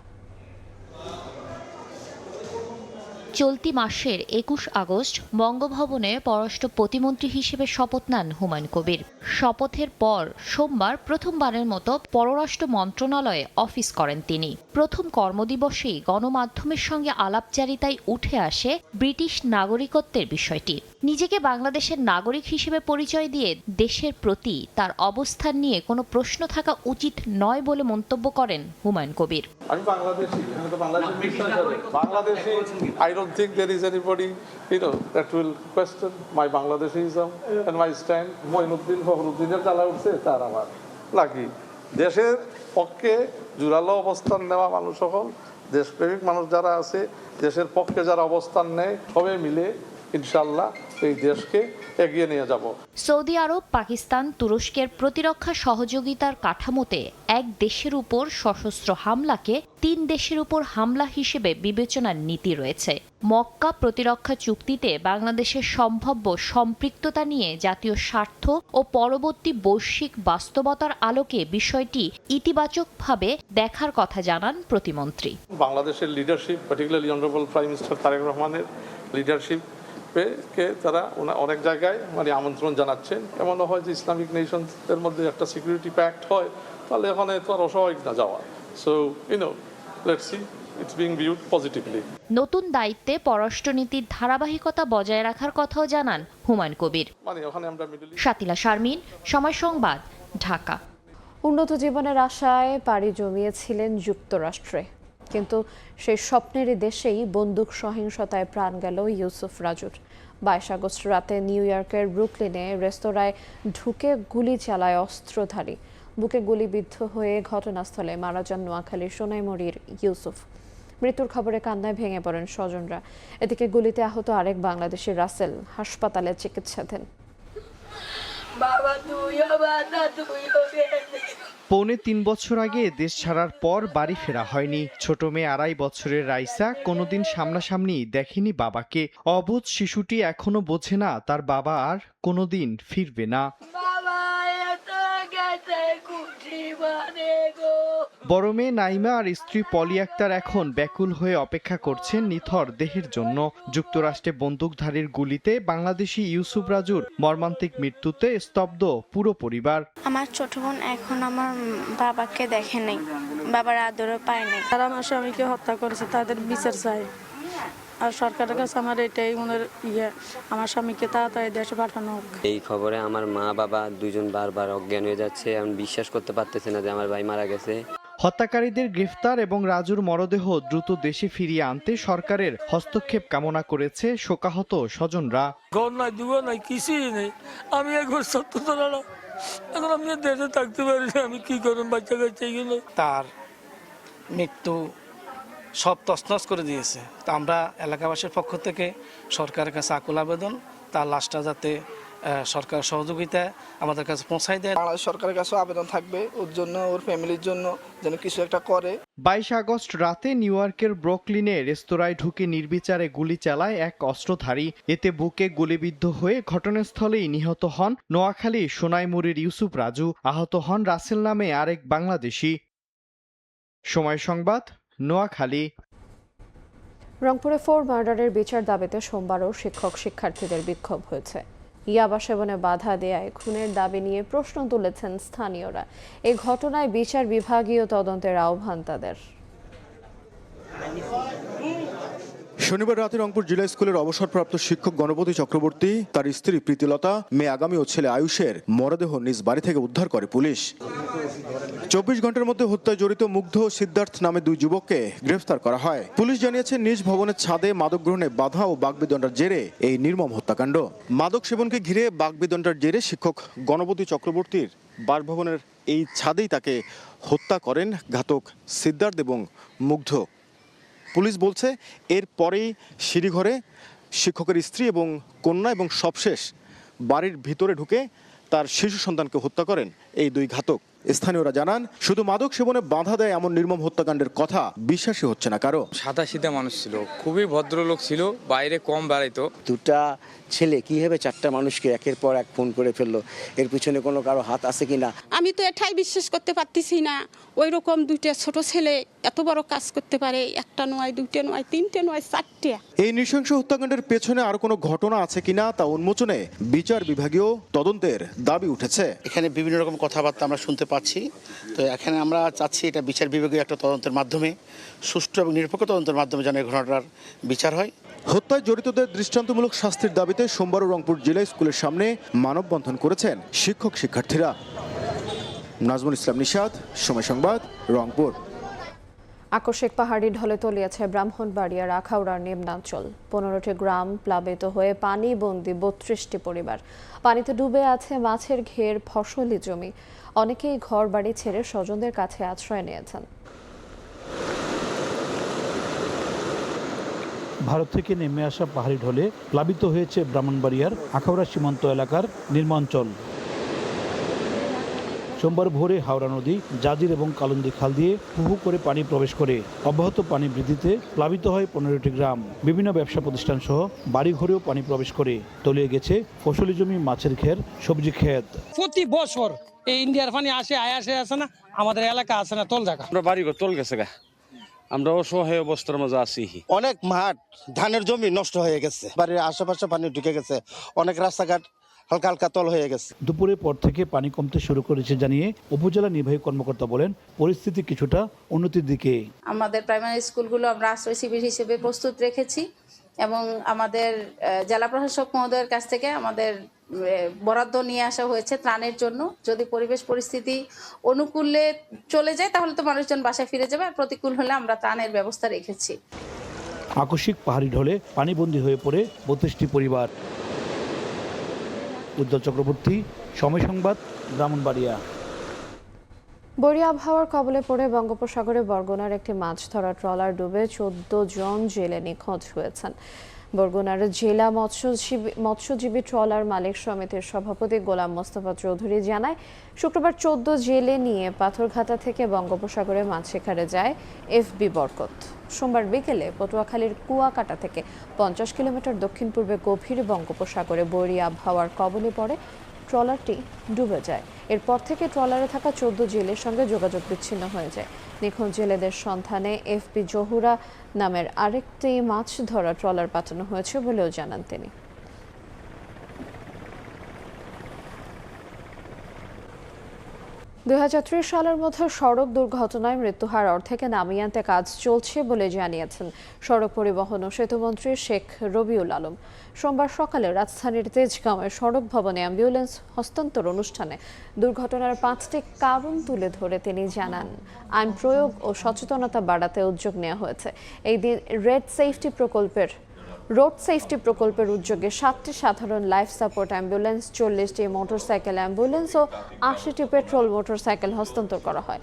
চলতি মাসের ২১ আগস্ট বঙ্গভবনে পররাষ্ট্র প্রতিমন্ত্রী হিসেবে শপথ নেন হুমায়ুন কবির। শপথের পর সোমবার প্রথমবারের মতো পররাষ্ট্র মন্ত্রণালয়ে অফিস করেন তিনি। প্রথম কর্মদিবসেই গণমাধ্যমের সঙ্গে আলাপচারিতায় উঠে আসে ব্রিটিশ নাগরিকত্বের বিষয়টি। নিজেকে বাংলাদেশের নাগরিক হিসেবে পরিচয় দিয়ে দেশের প্রতি তার অবস্থান নিয়ে কোনো প্রশ্ন থাকা উচিত নয় বলে মন্তব্য করেন হুমায়ুন কবির। আমি বাংলাদেশি, আমি তো Bangladeshi. I don't think there is anybody, that will question my Bangladeshism and my stand. Moinuddin ফখরুদ্দিনের জ্বালা উঠছে, তার আমার লাগি। দেশের পক্ষে জোরালো অবস্থান নেওয়া মানুষ সকল, দেশপ্রেমিক মানুষ যারা আছে, দেশের পক্ষে যারা অবস্থান নেয়, সবাই মিলে ইনশাআল্লাহ এই দেশকে এগিয়ে নিয়ে যাব। সৌদি আরব, পাকিস্তান, তুরস্কের প্রতিরক্ষা সহযোগিতার কাঠামোতে এক দেশের উপর সশস্ত্র হামলাকে ৩ দেশের উপর হামলা হিসেবে বিবেচনার নীতি রয়েছে। মক্কা প্রতিরক্ষা চুক্তিতে বাংলাদেশের সম্ভাব্য সম্পৃক্ততা নিয়ে জাতীয় স্বার্থ ও পরবর্তী বৈশ্বিক বাস্তবতার আলোকে বিষয়টি ইতিবাচকভাবে দেখার কথা জানান প্রতিমন্ত্রী। বাংলাদেশের leadership, particularly honourable prime minister Tarique রহমানের লিডারশিপ কে তারা অনেক জায়গায় আমন্ত্রণ জানাচ্ছেন। এমনও হয় যে ইসলামিক নেশনসের মধ্যে একটা সিকিউরিটি প্যাক্ট হয়, তাহলে এখানে তো আর অস্বাভাবিক না যাওয়া। So let's see, it's being viewed positively. নতুন দায়িত্বে পররাষ্ট্রনীতির ধারাবাহিকতা বজায় রাখার কথাও জানান হুমায়ুন কবির। শাতিলা শারমিন, সময় সংবাদ, ঢাকা। উন্নত জীবনের আশায় পাড়ি জমিয়েছিলেন যুক্তরাষ্ট্রে, কিন্তু সেই স্বপ্নেরই দেশেই বন্দুক সহিংসতায় প্রাণ গেল ইউসুফ রাজুর। 22 আগস্ট রাতে নিউ ইয়র্কের ব্রুকলিনে রেস্তোরাঁয় ঢুকে গুলি চালায় অস্ত্রধারী। বুকে গুলিবিদ্ধ হয়ে ঘটনাস্থলে মারা যান নোয়াখালীর সোনাইমুড়ির ইউসুফ। মৃত্যুর খবরে কান্নায় ভেঙে পড়েন স্বজনরা। এদিকে গুলিতে আহত আরেক বাংলাদেশি রাসেল হাসপাতালে চিকিৎসাধীন। পৌনে 3 বছর আগে দেশ ছাড়ার পর বাড়ি ফেরা হয়নি। ছোট মেয়ে 2.5 বছরের রাইসা কোনোদিন সামনাসামনি দেখেনি বাবাকে। অবুঝ শিশুটি এখনো বোঝে না তার বাবা আর কোনোদিন ফিরবে না। বড় মেয়ে নাইমা আর স্ত্রী পলি আক্তার এখন ব্যাকুল হয়ে অপেক্ষা করছেন নিথর দেহের জন্য। যুক্তরাষ্ট্রে বন্দুকধারীর গুলিতে বাংলাদেশি ইউসুফ রাজুর মর্মান্তিক মৃত্যুতে স্তব্ধ পুরো পরিবার। আমার ছোট বোন এখন আমার বাবাকে দেখে নেই, বাবার আদরও পায় নাই। তারা আমার স্বামীকে হত্যা করেছে, তাদের বিচার চাই। আর সরকারের কাছে আমার এটাই মনের আমার স্বামীকে তাড়াতাড়ি দেশে পাঠানো হোক। এই খবরে আমার মা বাবা দুজন বারবার অজ্ঞান হয়ে যাচ্ছে। আমি বিশ্বাস করতে পারতেছি না যে আমার ভাই মারা গেছে। হত্যাকারীদের গ্রেফতার এবং রাজুর মরদেহ দ্রুত দেশে ফিরিয়ে আনতে সরকারের হস্তক্ষেপ কামনা করেছে শোকাহত স্বজনরা। ঘর নাই, দুয়ার নাই, কিছুই নেই। আমি একবার সত্য না, এখন আমি দেশে থাকতে পারি না। আমি কি করব? বাচ্চা কাচ্চা এগুলো। তার মৃত্যু সব তছনছ করে দিয়েছে। তা আমরা এলাকাবাসীর পক্ষ থেকে সরকারের কাছে আকুল আবেদন, তার লাশটা যাতে সরকার সহযোগিতা আমাদের কাছে পৌঁছায় দেয়। বাংলাদেশ সরকারের কাছে আবেদন থাকবে ওর জন্য, ওর ফ্যামিলির জন্য যেন কিছু একটা করে। 22 আগস্ট রাতে নিউ ইয়র্কের ব্রুকলিনে রেস্তোরাঁয় ঢুকে নির্বিচারে গুলি চালায় এক অস্ত্রধারী। এতে বুকে গুলিবিদ্ধ হয়ে ঘটনাস্থলেই নিহত হন নোয়াখালী সোনাইমুড়ির ইউসুফ রাজু। আহত হন রাসেল নামে আরেক বাংলাদেশি। সময় সংবাদ, নোয়াখালী। রংপুরে 4 মার্ডারের বিচার দাবিতে সোমবারও শিক্ষক শিক্ষার্থীদের বিক্ষোভ হয়েছে। ইয়াবা সেবনে বাধা দেয়ায় খুনের দাবি নিয়ে প্রশ্ন তুলেছেন স্থানীয়রা। এই ঘটনায় বিচার বিভাগীয় তদন্তের আহ্বান তাদের। শনিবার রাতে রংপুর জেলা স্কুলের অবসরপ্রাপ্ত শিক্ষক গণপতি চক্রবর্তী, তার স্ত্রী প্রীতিলতা, মেয়ে আগামী ও ছেলে আয়ুষের মরদেহ নিজ বাড়ি থেকে উদ্ধার করে পুলিশ। 24 ঘন্টার মধ্যে হত্যায় জড়িত মুগ্ধ ও সিদ্ধার্থ নামে 2 যুবককে গ্রেফতার করা হয়। পুলিশ জানিয়েছে নিজ ভবনের ছাদে মাদক গ্রহণে বাধা ও বাগবিতণ্ডার জেরে এই নির্মম হত্যাকাণ্ড। মাদক সেবনকে ঘিরে বাগবিতণ্ডার জেরে শিক্ষক গণপতি চক্রবর্তীর বাসভবনের এই ছাদেই তাকে হত্যা করেন ঘাতক সিদ্ধার্থ এবং মুগ্ধ। পুলিশ বলছে এরপরেই সিঁড়িঘরে শিক্ষকের স্ত্রী এবং কন্যা এবং সবশেষ বাড়ির ভিতরে ঢুকে তার শিশু সন্তানকে হত্যা করেন এই দুই ঘাতক। স্থানীয়রা জানান, শুধু মাদক সেবনে বাধা দেয় এমন নির্মম হত্যাকাণ্ডের কথা বিশ্বাসই হচ্ছে না কারো। সাদাসিধা মানুষ ছিল, খুবই ভদ্রলোক ছিল, বাইরে কম বেড়াইতো। দুটা ছেলে কিভাবে চারটা মানুষকে একের পর এক ফোন করে ফেললো, এর পিছনে কোনো কারো হাত আছে কিনা আমি তো এটাই বিশ্বাস করতে পারতেছি না। ওই রকম দুইটা ছোট ছেলে এত বড় কাজ করতে পারে, একটা নয়, দুইটা নয়, তিনটে নয়, চারটে। এই নৃশংস হত্যাকাণ্ডের পেছনে আরো কোনো ঘটনা আছে কিনা তা উন্মোচনে বিচার বিভাগীয় তদন্তের দাবি উঠেছে। এখানে বিভিন্ন রকম কথাবার্তা আমরা শুনতে পাচ্ছি, তো এখানে আমরা চাচ্ছি এটা বিচার বিভাগীয় একটা তদন্তের মাধ্যমে, সুষ্ঠু এবং নিরপেক্ষ তদন্তের মাধ্যমে যেন এই ঘটনাটার বিচার হয়। হত্যায় জড়িতদের দৃষ্টান্তমূলক শাস্তির দাবিতে সোমবারও রংপুর জেলা স্কুলের সামনে মানববন্ধন করেছেন শিক্ষক শিক্ষার্থীরা। নাজমুল ইসলাম নিশাদ, সময় সংবাদ, রংপুর। আকস্মিক পাহাড়ি ঢলে তলিয়েছে ব্রাহ্মণবাড়িয়ার আখাউড়ার নিম্নাঞ্চল। 15টি গ্রাম প্লাবিত হয়ে পানিবন্দী 32টি পরিবার। পানিতে ডুবে আছে মাছের ঘের, ফসলি জমি। অনেকেই ঘর বাড়ি ছেড়ে স্বজনদের কাছে আশ্রয় নিয়েছেন। ভারত থেকে নেমে আসা পাহাড়ি ঢলে প্লাবিত হয়েছে ব্রাহ্মণবাড়িয়ার আখাউড়া সীমান্ত এলাকার নিম্নাঞ্চল। সোমবার ভোরে হাওড়া নদী, জাজির এবং কালন্দি খাল দিয়ে হুহু করে পানি প্রবেশ করে। অব্যাহত পানি বৃদ্ধিতে প্লাবিত হয় 15টি গ্রাম। বিভিন্ন ব্যবসা প্রতিষ্ঠান সহ বাড়িঘরেও পানি প্রবেশ করে। তলিয়ে গেছে ফসলি জমি, মাছের ঘের, সবজি ক্ষেত। প্রতি বছর এই ইন্ডিয়ার পানি আসে আসে না, আমাদের এলাকা আছে না তল জায়গা। আমরা বাড়িঘর তল গেছে গা, আমরা অসহায় অবস্থার মাঝে আছি। অনেক মাঠ, ধানের জমি নষ্ট হয়ে গেছে, বাড়ির আশেপাশে পানি ঢুকে গেছে, অনেক রাস্তাঘাট হালকা হালকা তল হয়ে গেছে। দুপুরের পর থেকে পানি কমতে শুরু করেছে জানিয়ে উপজেলা নির্বাহী কর্মকর্তা বলেন, পরিস্থিতি কিছুটা উন্নতির দিকে। আমাদের প্রাইমারি স্কুলগুলো আমরা আশ্রয় শিবির হিসেবে প্রস্তুত রেখেছি এবং আমাদের জেলা প্রশাসক মহোদয়ের কাছ থেকে আমাদের বরাদ্দ নিয়ে আসা হয়েছে ত্রাণের জন্য। যদি পরিবেশ পরিস্থিতি অনুকূলে চলে যায় তাহলে তো মানুষজন বাসায় ফিরে যাবে, আর প্রতিকূল হলে আমরা ত্রাণের ব্যবস্থা রেখেছি। আকস্মিক পাহাড়ি ঢলে পানিবন্দী হয়ে পড়ে 32টি পরিবার। উজ্জ্বল চক্রবর্তী, সময় সংবাদ, ব্রাহ্মণবাড়িয়া। বৈরী আবহাওয়ার কবলে পড়ে বঙ্গোপসাগরে বরগুনার একটি মাছ ধরা ট্রলার ডুবে 14 জন জেলে নিখোঁজ হয়েছেন। বরগুনার জেলা মৎস্যজীবী ট্রলার মালিক সমিতির সভাপতি গোলাম মোস্তফা চৌধুরী জানায়, শুক্রবার 14 জেলে নিয়ে পাথরঘাটা থেকে বঙ্গোপসাগরে মাছ শিকারে যায় এফবি বরকত। সোমবার বিকেলে পটুয়াখালীর কুয়াকাটা থেকে 50 কিলোমিটার দক্ষিণ পূর্বে গভীর বঙ্গোপসাগরে বৈরী আবহাওয়ার কবলে পড়ে ট্রলারটি ডুবে যায়। এরপর থেকে ট্রলারে থাকা 14 জেলের সঙ্গে যোগাযোগ বিচ্ছিন্ন হয়ে যায়। নিখোঁজ জেলেদের সন্ধানে এফবি জহুরা নামের আরেকটি মাছ ধরা ট্রলার পাঠানো হয়েছে বলেও জানান তিনি। 2030 সালের মধ্যে সড়ক দুর্ঘটনায় মৃত্যুহার অর্ধেকে নামিয়ে আনতে কাজ চলছে বলে জানিয়েছেন সড়ক পরিবহন ও সেতুমন্ত্রী শেখ রবিউল আলম। সোমবার সকালে রাজধানীর তেজগাঁওয়ে সড়ক ভবনে অ্যাম্বুলেন্স হস্তান্তর অনুষ্ঠানে দুর্ঘটনার 5টি কারণ তুলে ধরে তিনি জানান, আইন প্রয়োগ ও সচেতনতা বাড়াতে উদ্যোগ নেওয়া হয়েছে। এই দিন রোড সেফটি প্রকল্পের উদ্যোগে 7টি সাধারণ লাইফ সাপোর্ট অ্যাম্বুলেন্স, 40টি মোটরসাইকেল অ্যাম্বুলেন্স ও 80টি পেট্রোল মোটরসাইকেল হস্তান্তর করা হয়।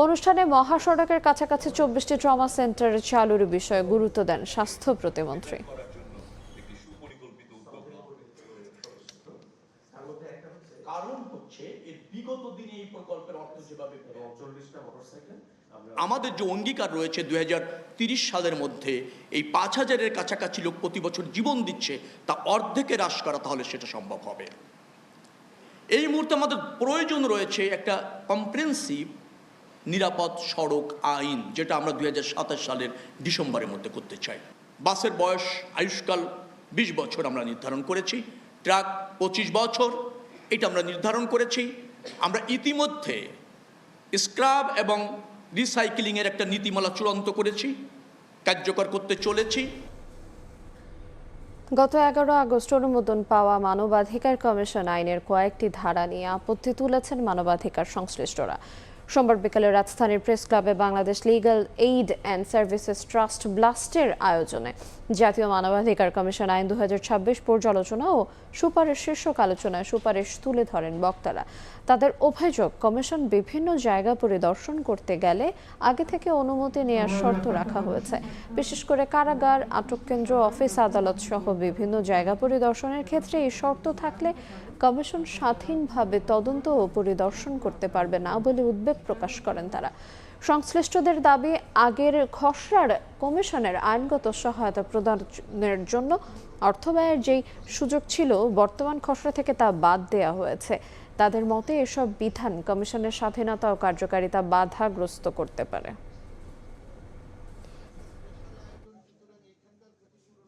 অনুষ্ঠানে মহাসড়কের কাছাকাছি 24টি ট্রমা সেন্টার চালুর বিষয়ে গুরুত্ব দেন স্বাস্থ্য প্রতিমন্ত্রী। আমাদের যে অঙ্গীকার রয়েছে 2030 সালের মধ্যে এই 5000-এর কাছাকাছি লোক প্রতি বছর জীবন দিচ্ছে, তা অর্ধেকে হ্রাস করা, তাহলে সেটা সম্ভব হবে। এই মুহূর্তে আমাদের প্রয়োজন রয়েছে একটা কম্প্রিহেনসিভ নিরাপদ সড়ক আইন, যেটা আমরা 2027 সালের ডিসেম্বরের মধ্যে করতে চাই। বাসের বয়স আয়ুষ্কাল 20 বছর আমরা নির্ধারণ করেছি, ট্রাক 25 বছর এটা আমরা নির্ধারণ করেছি। আমরা ইতিমধ্যে স্ক্র্যাপ এবং রিসাইক্লিংয়ের একটা নীতিমালা চূড়ান্ত করেছি, কার্যকর করতে চলেছি। গত 11 আগস্ট অনুমোদন পাওয়া মানবাধিকার কমিশন আইনের কয়েকটি ধারা নিয়ে আপত্তি তুলেছেন মানবাধিকার সংশ্লিষ্টরা। সোমবার বিকেলে রাজধানীর প্রেস ক্লাবে Bangladesh legal aid and services trust ব্লাস্টের আয়োজনে জাতীয় মানবাধিকার কমিশন আইন 2026 পর্যালোচনা ও সুপারিশ শীর্ষক আলোচনায় সুপারিশ তুলে ধরেন বক্তারা। তাদের অভিযোগ, কমিশন বিভিন্ন জায়গা পরিদর্শন করতে গেলে আগে থেকে অনুমতি নেওয়ার শর্ত রাখা হয়েছে। বিশেষ করে কারাগার, আটক কেন্দ্র, অফিস আদালত সহ বিভিন্ন জায়গা পরিদর্শনের ক্ষেত্রে এই শর্ত থাকলে কমিশন স্বাধীনভাবে তদন্ত ও পরিদর্শন করতে পারবে না বলে উদ্বেগ প্রকাশ করেন তারা। সংশ্লিষ্টদের দাবি, আগের খসড়ার কমিশনের আইনগত সহায়তা প্রদানের জন্য অর্থ ব্যয়ের যেই সুযোগ ছিল, বর্তমান খসড়া থেকে তা বাদ দেওয়া হয়েছে। তাদের মতে এসব বিধান কমিশনের স্বাধীনতা ও কার্যকারিতা বাধাগ্রস্ত করতে পারে।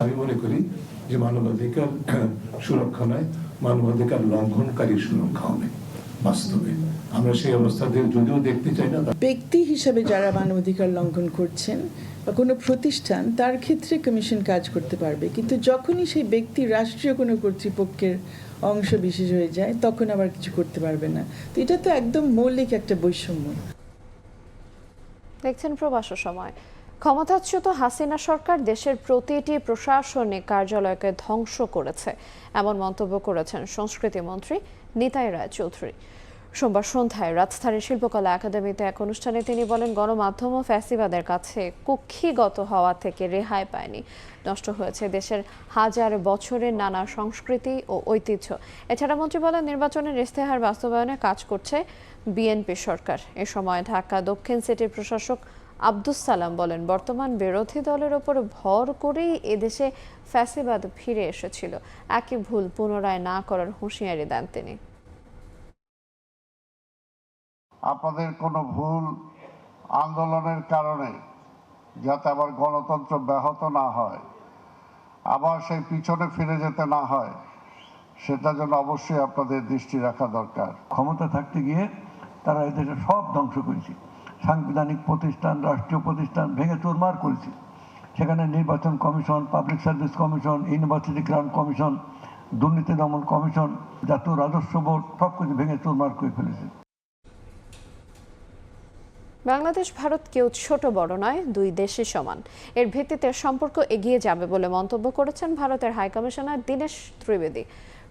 আমি মনে করি যে মানবাধিকার সুরক্ষা নয়, মানবাধিকার লঙ্ঘনকারী সুরক্ষা হবে। বাস্তবে আমরা সেই অবস্থাতে যদিও দেখতে চাই না। ব্যক্তি হিসেবে যারা মানবাধিকার লঙ্ঘন করছেন বা কোনো প্রতিষ্ঠান, তার ক্ষেত্রে কমিশন কাজ করতে পারবে, কিন্তু যখনই সেই ব্যক্তি রাষ্ট্রীয় কোনো কর্তৃপক্ষের অংশ বিশেষ হয়ে যায় তখন আবার কিছু করতে পারবে না। তো এটা তো একদম মৌলিক একটা বৈষম্য। দেখছেন প্রবাস সময়। ক্ষমতাচ্যুত হাসিনা সরকার দেশের প্রতিটি প্রশাসনিক কার্যালয়কে ধ্বংস করেছে, এমন মন্তব্য করেছেন সংস্কৃতি মন্ত্রী নিতাই রায়চৌধুরী। সোমবার সন্ধ্যায় রাজধানীর শিল্পকলা একাডেমিতে এক অনুষ্ঠানে তিনি বলেন, গণমাধ্যম ও ফ্যাসিবাদের কাছে কুক্ষিগত হওয়া থেকে রেহাই পায়নি। নষ্ট হয়েছে দেশের হাজার বছরের নানা সংস্কৃতি ও ঐতিহ্য। এছাড়া মন্ত্রী বলেন, নির্বাচনের ইশতেহার বাস্তবায়নে কাজ করছে বিএনপি সরকার। এ সময় ঢাকা দক্ষিণ সিটির প্রশাসক আব্দুস সালাম বলেন, বর্তমান বিরোধী দলের ওপর ভর করেই এদেশে ফ্যাসিবাদ ফিরে এসেছিল। একই ভুল পুনরায় না করার হুঁশিয়ারি দেন তিনি। আপনাদের কোনো ভুল আন্দোলনের কারণে যাতে আবার গণতন্ত্র ব্যাহত না হয়, আবার সেই পিছনে ফিরে যেতে না হয়, সেটার জন্য অবশ্যই আপনাদের দৃষ্টি রাখা দরকার। ক্ষমতা থাকতে গিয়ে তারা এদেশে সব ধ্বংস করেছে, সাংবিধানিক প্রতিষ্ঠান, রাষ্ট্রীয় প্রতিষ্ঠান ভেঙে চুরমার করেছে। সেখানে নির্বাচন commission, public service commission, university grant commission, দুর্নীতি দমন কমিশন, জাতীয় রাজস্ব বোর্ড সব কিছু ভেঙে চুরমার করে ফেলেছে। বাংলাদেশ ভারত কেউ ছোট বড় নয়, দুই দেশই সমান। এর ভিত্তিতে সম্পর্ক এগিয়ে যাবে বলে মন্তব্য করেছেন ভারতের হাইকমিশনার দীনেশ ত্রিবেদী।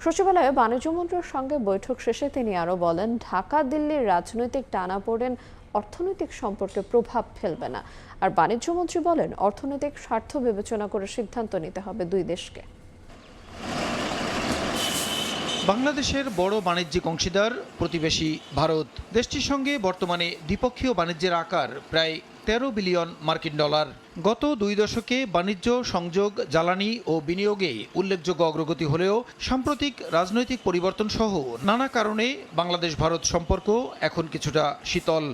সচিবালয়ে বাণিজ্য মন্ত্রীর সঙ্গে বৈঠক শেষে তিনি আরও বলেন, ঢাকা দিল্লির রাজনৈতিক টানাপোড়েন অর্থনৈতিক সম্পর্কে প্রভাব ফেলবে না। আর বাণিজ্য মন্ত্রী বলেন, অর্থনৈতিক স্বার্থ বিবেচনা করে সিদ্ধান্ত নিতে হবে দুই দেশকে। বাংলাদেশের বড় বাণিজ্যিক অংশীদার প্রতিবেশী ভারত। দেশটির সঙ্গে বর্তমানে দ্বিপক্ষীয় বাণিজ্যের আকার প্রায় 13 বিলিয়ন মার্কিন ডলার। গত 2 দশকে বাণিজ্য, সংযোগ, জ্বালানি ও বিনিয়োগে উল্লেখযোগ্য অগ্রগতি হলেও সাম্প্রতিক রাজনৈতিক পরিবর্তন সহ নানা কারণে বাংলাদেশ ভারত সম্পর্ক এখন কিছুটা শীতল।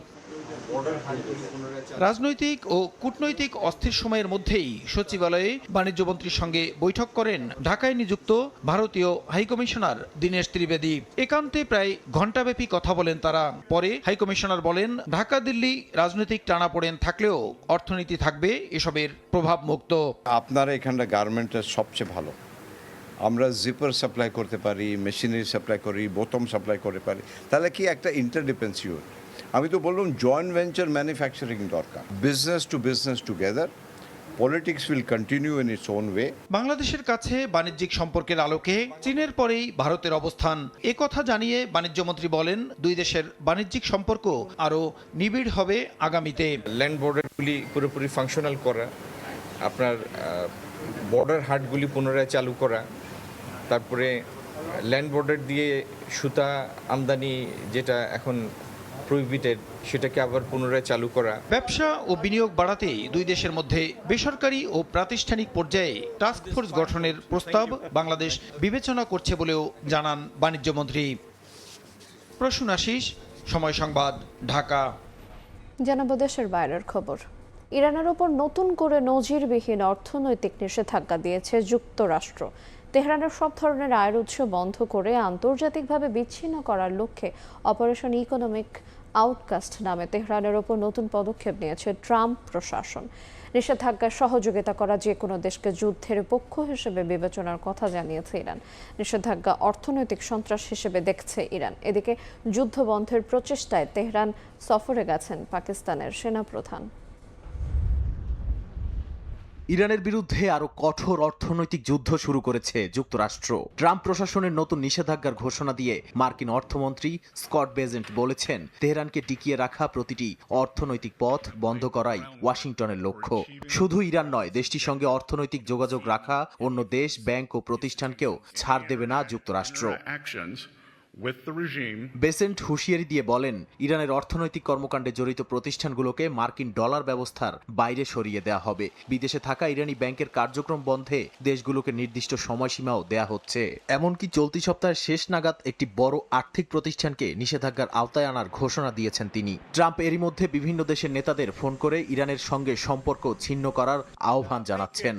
রাজনৈতিক ও কূটনৈতিক অস্থির সময়ের মধ্যেই সচিবালয়ে বাণিজ্যমন্ত্রীর সঙ্গে বৈঠক করেন ঢাকায় নিযুক্ত ভারতীয় হাইকমিশনার দীনেশ ত্রিবেদী। একান্তে প্রায় ঘণ্টাব্যাপী কথা বলেন তারা। পরে হাইকমিশনার বলেন, ঢাকা দিল্লি রাজনৈতিক টানাপোড়েন থাকলেও অর্থনীতি থাকবে এসবের প্রভাব মুক্ত। আপনারা এখানটা গার্মেন্টের সবচেয়ে ভালো। আমরা জিপার সাপ্লাই করতে পারি, মেশিনারি সাপ্লাই করি, বোতাম সাপ্লাই করতে পারি। তাহলে কি একটা ইন্টারডিপেন্সি। আমি তো বললাম জয়েন্ট ভেঞ্চার ম্যানুফ্যাকচারিং দরকার, business together. Politics will continue in its own way. বাংলাদেশের কাছে বাণিজ্যিক সম্পর্কের আলোকে চীনের পরেই ভারতের অবস্থান। একথা জানিয়ে বাণিজ্যমন্ত্রী বলেন, দুই দেশের বাণিজ্যিক সম্পর্ক আরও নিবিড় হবে আগামীতে। ল্যান্ড বর্ডারগুলি পুরোপুরি ফাংশনাল করা, আপনার বর্ডার হাটগুলি পুনরায় চালু করা, তারপরে ল্যান্ড বর্ডার দিয়ে সুতা আমদানি যেটা এখন প্রহিবিটেড, সেটাকে আবার পুনরায় চালু করা। ব্যবসা ও বিনিয়োগ বাড়াতে দুই দেশের মধ্যে বেসরকারি ও প্রাতিষ্ঠানিক পর্যায়ে টাস্কফোর্স গঠনের প্রস্তাব বাংলাদেশ বিবেচনা করছে বলেও জানান বাণিজ্যমন্ত্রী। প্রসূন আশিস, সময় সংবাদ, ঢাকা। জানাবো দেশের বাইরের খবর। ইরানের ওপর নতুন করে নজিরবিহীন অর্থনৈতিক নিষেধাজ্ঞা দিয়েছে যুক্তরাষ্ট্র। তেহরানের সব ধরনের আয়ের উৎস বন্ধ করে আন্তর্জাতিকভাবে বিচ্ছিন্ন করার লক্ষ্যে অপারেশন ইকোনমিক আউটকাস্ট নামে তেহরানের ওপর নতুন পদক্ষেপ নিয়েছে ট্রাম্প প্রশাসন। নিষেধাজ্ঞায় সহযোগিতা করা যে কোনো দেশকে যুদ্ধের পক্ষ হিসেবে বিবেচনার কথা জানিয়েছে ইরান। নিষেধাজ্ঞা অর্থনৈতিক সন্ত্রাস হিসেবে দেখছে ইরান। এদিকে যুদ্ধ বন্ধের প্রচেষ্টায় তেহরান সফরে গেছেন পাকিস্তানের সেনাপ্রধান। ইরানের বিরুদ্ধে আরো কঠোর অর্থনৈতিক যুদ্ধ শুরু করেছে যুক্তরাষ্ট্র। ট্রাম্প প্রশাসনের নতুন নিষেধাজ্ঞার ঘোষণা দিয়ে মার্কিন অর্থমন্ত্রী স্কট বেজেন্ট বলেছেন, তেহরানকে টিকিয়ে রাখা প্রতিটি অর্থনৈতিক পথ বন্ধ করাই ওয়াশিংটনের লক্ষ্য। শুধু ইরান নয়, দেশটির সঙ্গে অর্থনৈতিক যোগাযোগ রাখা অন্য দেশ, ব্যাংক ও প্রতিষ্ঠানকেও ছাড় দেবে না যুক্তরাষ্ট্র। বেসেন্ট হুঁশিয়ারি দিয়ে বলেন, ইরানের অর্থনৈতিক কর্মকাণ্ডে জড়িত প্রতিষ্ঠানগুলোকে মার্কিন ডলার ব্যবস্থার বাইরে সরিয়ে দেওয়া হবে। বিদেশে থাকা ইরানি ব্যাংকের কার্যক্রম বন্ধে দেশগুলোকে নির্দিষ্ট সময়সীমাও দেয়া হচ্ছে। এমনকি চলতি সপ্তাহের শেষ নাগাদ একটি বড় আর্থিক প্রতিষ্ঠানকে নিষেধাজ্ঞার আওতায় আনার ঘোষণা দিয়েছেন তিনি। ট্রাম্প এরই মধ্যে বিভিন্ন দেশের নেতাদের ফোন করে ইরানের সঙ্গে সম্পর্ক ছিন্ন করার আহ্বান জানাচ্ছেন।